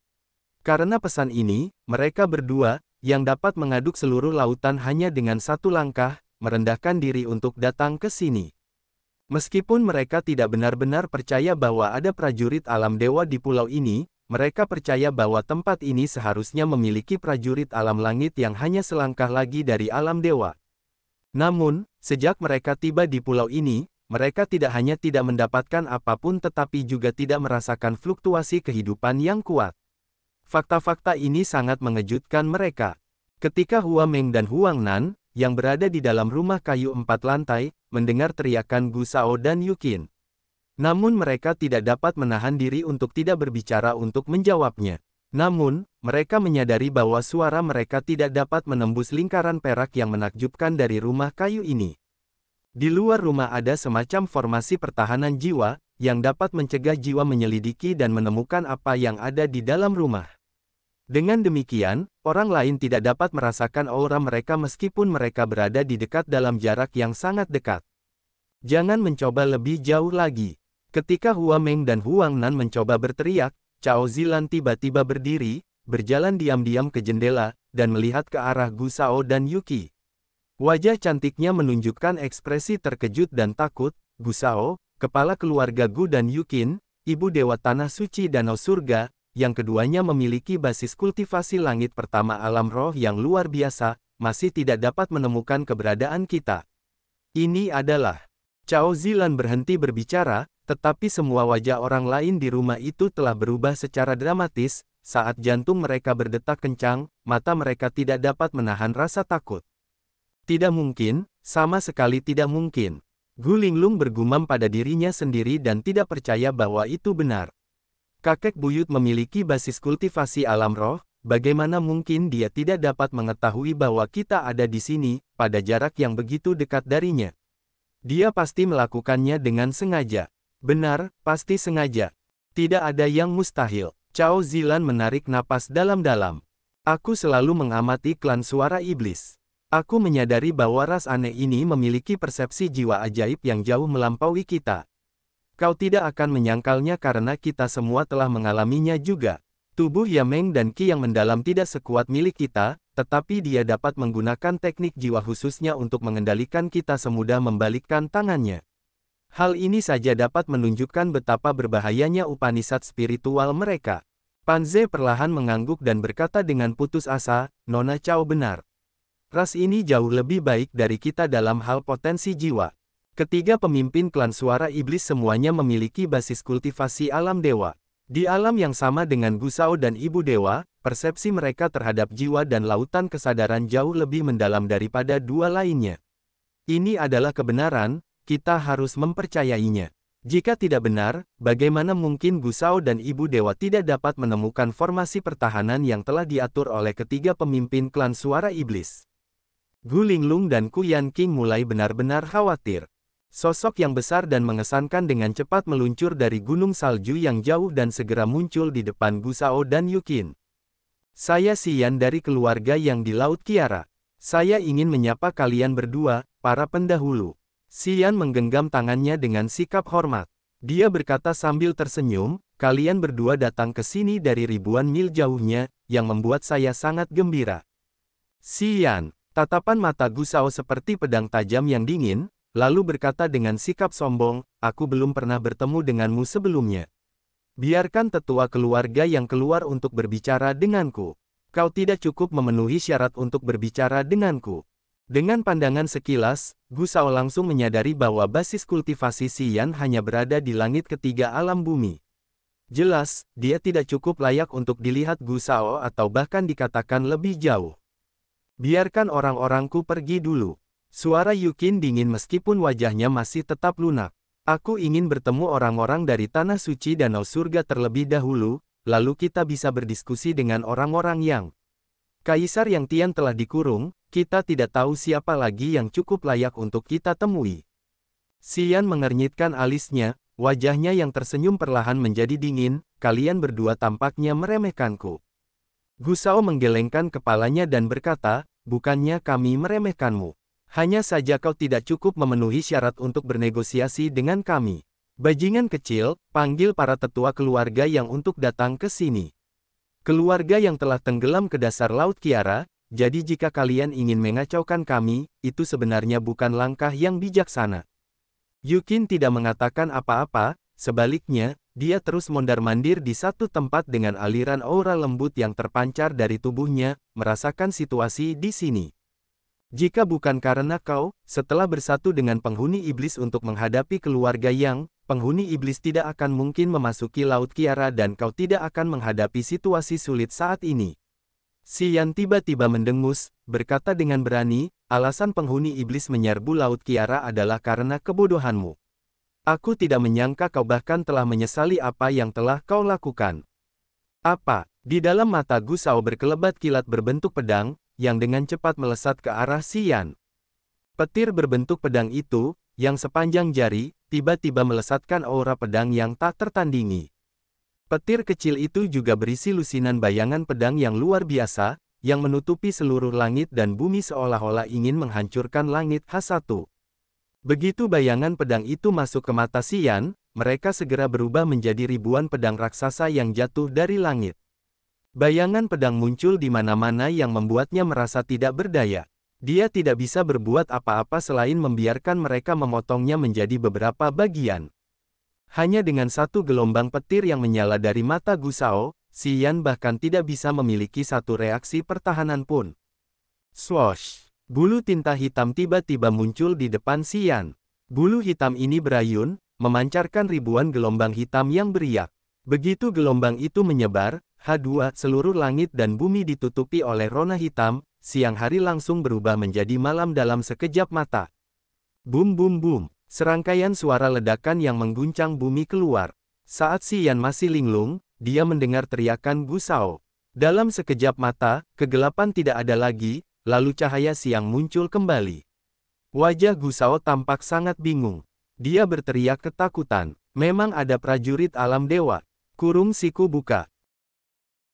Speaker 1: Karena pesan ini, mereka berdua, yang dapat mengaduk seluruh lautan hanya dengan satu langkah, merendahkan diri untuk datang ke sini. Meskipun mereka tidak benar-benar percaya bahwa ada prajurit alam dewa di pulau ini, mereka percaya bahwa tempat ini seharusnya memiliki prajurit alam langit yang hanya selangkah lagi dari alam dewa. Namun, sejak mereka tiba di pulau ini, mereka tidak hanya tidak mendapatkan apapun tetapi juga tidak merasakan fluktuasi kehidupan yang kuat. Fakta-fakta ini sangat mengejutkan mereka. Ketika Hua Meng dan Huang Nan, yang berada di dalam rumah kayu 4 lantai, mendengar teriakan Gu Shao dan Yu Qin. Namun mereka tidak dapat menahan diri untuk tidak berbicara untuk menjawabnya. Namun, mereka menyadari bahwa suara mereka tidak dapat menembus lingkaran perak yang menakjubkan dari rumah kayu ini. Di luar rumah ada semacam formasi pertahanan jiwa, yang dapat mencegah jiwa menyelidiki dan menemukan apa yang ada di dalam rumah. Dengan demikian, orang lain tidak dapat merasakan aura mereka meskipun mereka berada di dekat dalam jarak yang sangat dekat. Jangan mencoba lebih jauh lagi. Ketika Hua Meng dan Huang Nan mencoba berteriak, Cao Zilan tiba-tiba berdiri, berjalan diam-diam ke jendela, dan melihat ke arah Gu Shao dan Yu Qin. Wajah cantiknya menunjukkan ekspresi terkejut dan takut. Gu Shao, kepala keluarga Gu dan Yu Qin, ibu dewa tanah suci danau surga, yang keduanya memiliki basis kultivasi langit pertama alam roh yang luar biasa, masih tidak dapat menemukan keberadaan kita. Ini adalah... Cao Zilan berhenti berbicara, tetapi semua wajah orang lain di rumah itu telah berubah secara dramatis, saat jantung mereka berdetak kencang, mata mereka tidak dapat menahan rasa takut. Tidak mungkin, sama sekali tidak mungkin. Gu Linglung bergumam pada dirinya sendiri dan tidak percaya bahwa itu benar. Kakek buyut memiliki basis kultivasi alam roh, bagaimana mungkin dia tidak dapat mengetahui bahwa kita ada di sini, pada jarak yang begitu dekat darinya. Dia pasti melakukannya dengan sengaja. Benar, pasti sengaja. Tidak ada yang mustahil. Cao Zilan menarik napas dalam-dalam. Aku selalu mengamati klan suara iblis. Aku menyadari bahwa ras aneh ini memiliki persepsi jiwa ajaib yang jauh melampaui kita. Kau tidak akan menyangkalnya karena kita semua telah mengalaminya juga. Tubuh Yameng dan Qi yang mendalam tidak sekuat milik kita, tetapi dia dapat menggunakan teknik jiwa khususnya untuk mengendalikan kita semudah membalikkan tangannya. Hal ini saja dapat menunjukkan betapa berbahayanya Upanishad spiritual mereka. Pan Ze perlahan mengangguk dan berkata dengan putus asa, Nona Cao benar. Ras ini jauh lebih baik dari kita dalam hal potensi jiwa. Ketiga pemimpin klan suara iblis semuanya memiliki basis kultivasi alam dewa. Di alam yang sama dengan Gu Shao dan Ibu Dewa, persepsi mereka terhadap jiwa dan lautan kesadaran jauh lebih mendalam daripada dua lainnya. Ini adalah kebenaran, kita harus mempercayainya. Jika tidak benar, bagaimana mungkin Gu Shao dan Ibu Dewa tidak dapat menemukan formasi pertahanan yang telah diatur oleh ketiga pemimpin klan suara iblis? Gu Linglung dan Ku Yanqing mulai benar-benar khawatir. Sosok yang besar dan mengesankan dengan cepat meluncur dari gunung salju yang jauh dan segera muncul di depan Gu Shao dan Yu Qin. Saya Xian dari keluarga yang di Laut Kiara. Saya ingin menyapa kalian berdua, para pendahulu. Xian menggenggam tangannya dengan sikap hormat. Dia berkata sambil tersenyum, kalian berdua datang ke sini dari ribuan mil jauhnya, yang membuat saya sangat gembira. Xian, tatapan mata Gu Shao seperti pedang tajam yang dingin, lalu berkata dengan sikap sombong, aku belum pernah bertemu denganmu sebelumnya. Biarkan tetua keluarga yang keluar untuk berbicara denganku. Kau tidak cukup memenuhi syarat untuk berbicara denganku. Dengan pandangan sekilas, Gu Shao langsung menyadari bahwa basis kultivasi Xian hanya berada di langit ketiga alam bumi. Jelas, dia tidak cukup layak untuk dilihat Gu Shao atau bahkan dikatakan lebih jauh. Biarkan orang-orangku pergi dulu. Suara Yu Qin dingin meskipun wajahnya masih tetap lunak. Aku ingin bertemu orang-orang dari Tanah Suci Danau Surga terlebih dahulu, lalu kita bisa berdiskusi dengan orang-orang yang... Kaisar yang Tian telah dikurung, kita tidak tahu siapa lagi yang cukup layak untuk kita temui. Xian mengernyitkan alisnya, wajahnya yang tersenyum perlahan menjadi dingin, kalian berdua tampaknya meremehkanku. Gusao menggelengkan kepalanya dan berkata, bukannya kami meremehkanmu. Hanya saja kau tidak cukup memenuhi syarat untuk bernegosiasi dengan kami. Bajingan kecil, panggil para tetua keluarga yang untuk datang ke sini. Keluarga yang telah tenggelam ke dasar Laut Kiara, jadi jika kalian ingin mengacaukan kami, itu sebenarnya bukan langkah yang bijaksana. Yukin tidak mengatakan apa-apa, sebaliknya, dia terus mondar-mandir di satu tempat dengan aliran aura lembut yang terpancar dari tubuhnya, merasakan situasi di sini. Jika bukan karena kau, setelah bersatu dengan penghuni iblis untuk menghadapi keluarga yang, penghuni iblis tidak akan mungkin memasuki Laut Kiara dan kau tidak akan menghadapi situasi sulit saat ini. Xian tiba-tiba mendengus, berkata dengan berani, alasan penghuni iblis menyerbu Laut Kiara adalah karena kebodohanmu. Aku tidak menyangka kau bahkan telah menyesali apa yang telah kau lakukan. Apa? Di dalam mata Gusao berkelebat kilat berbentuk pedang, yang dengan cepat melesat ke arah Xian. Petir berbentuk pedang itu, yang sepanjang jari, tiba-tiba melesatkan aura pedang yang tak tertandingi. Petir kecil itu juga berisi lusinan bayangan pedang yang luar biasa, yang menutupi seluruh langit dan bumi seolah-olah ingin menghancurkan langit H1. Begitu bayangan pedang itu masuk ke mata Xian, mereka segera berubah menjadi ribuan pedang raksasa yang jatuh dari langit. Bayangan pedang muncul di mana-mana yang membuatnya merasa tidak berdaya. Dia tidak bisa berbuat apa-apa selain membiarkan mereka memotongnya menjadi beberapa bagian. Hanya dengan satu gelombang petir yang menyala dari mata Gusao, Xian bahkan tidak bisa memiliki satu reaksi pertahanan pun. Swoosh! Bulu tinta hitam tiba-tiba muncul di depan Xian. Bulu hitam ini berayun, memancarkan ribuan gelombang hitam yang beriak. Begitu gelombang itu menyebar, H2, seluruh langit dan bumi ditutupi oleh rona hitam, siang hari langsung berubah menjadi malam dalam sekejap mata. Bum bum bum. Serangkaian suara ledakan yang mengguncang bumi keluar. Saat Xian masih linglung, dia mendengar teriakan Gusao. Dalam sekejap mata, kegelapan tidak ada lagi, lalu cahaya siang muncul kembali. Wajah Gusao tampak sangat bingung. Dia berteriak ketakutan. Memang ada prajurit alam dewa. Kurung siku buka.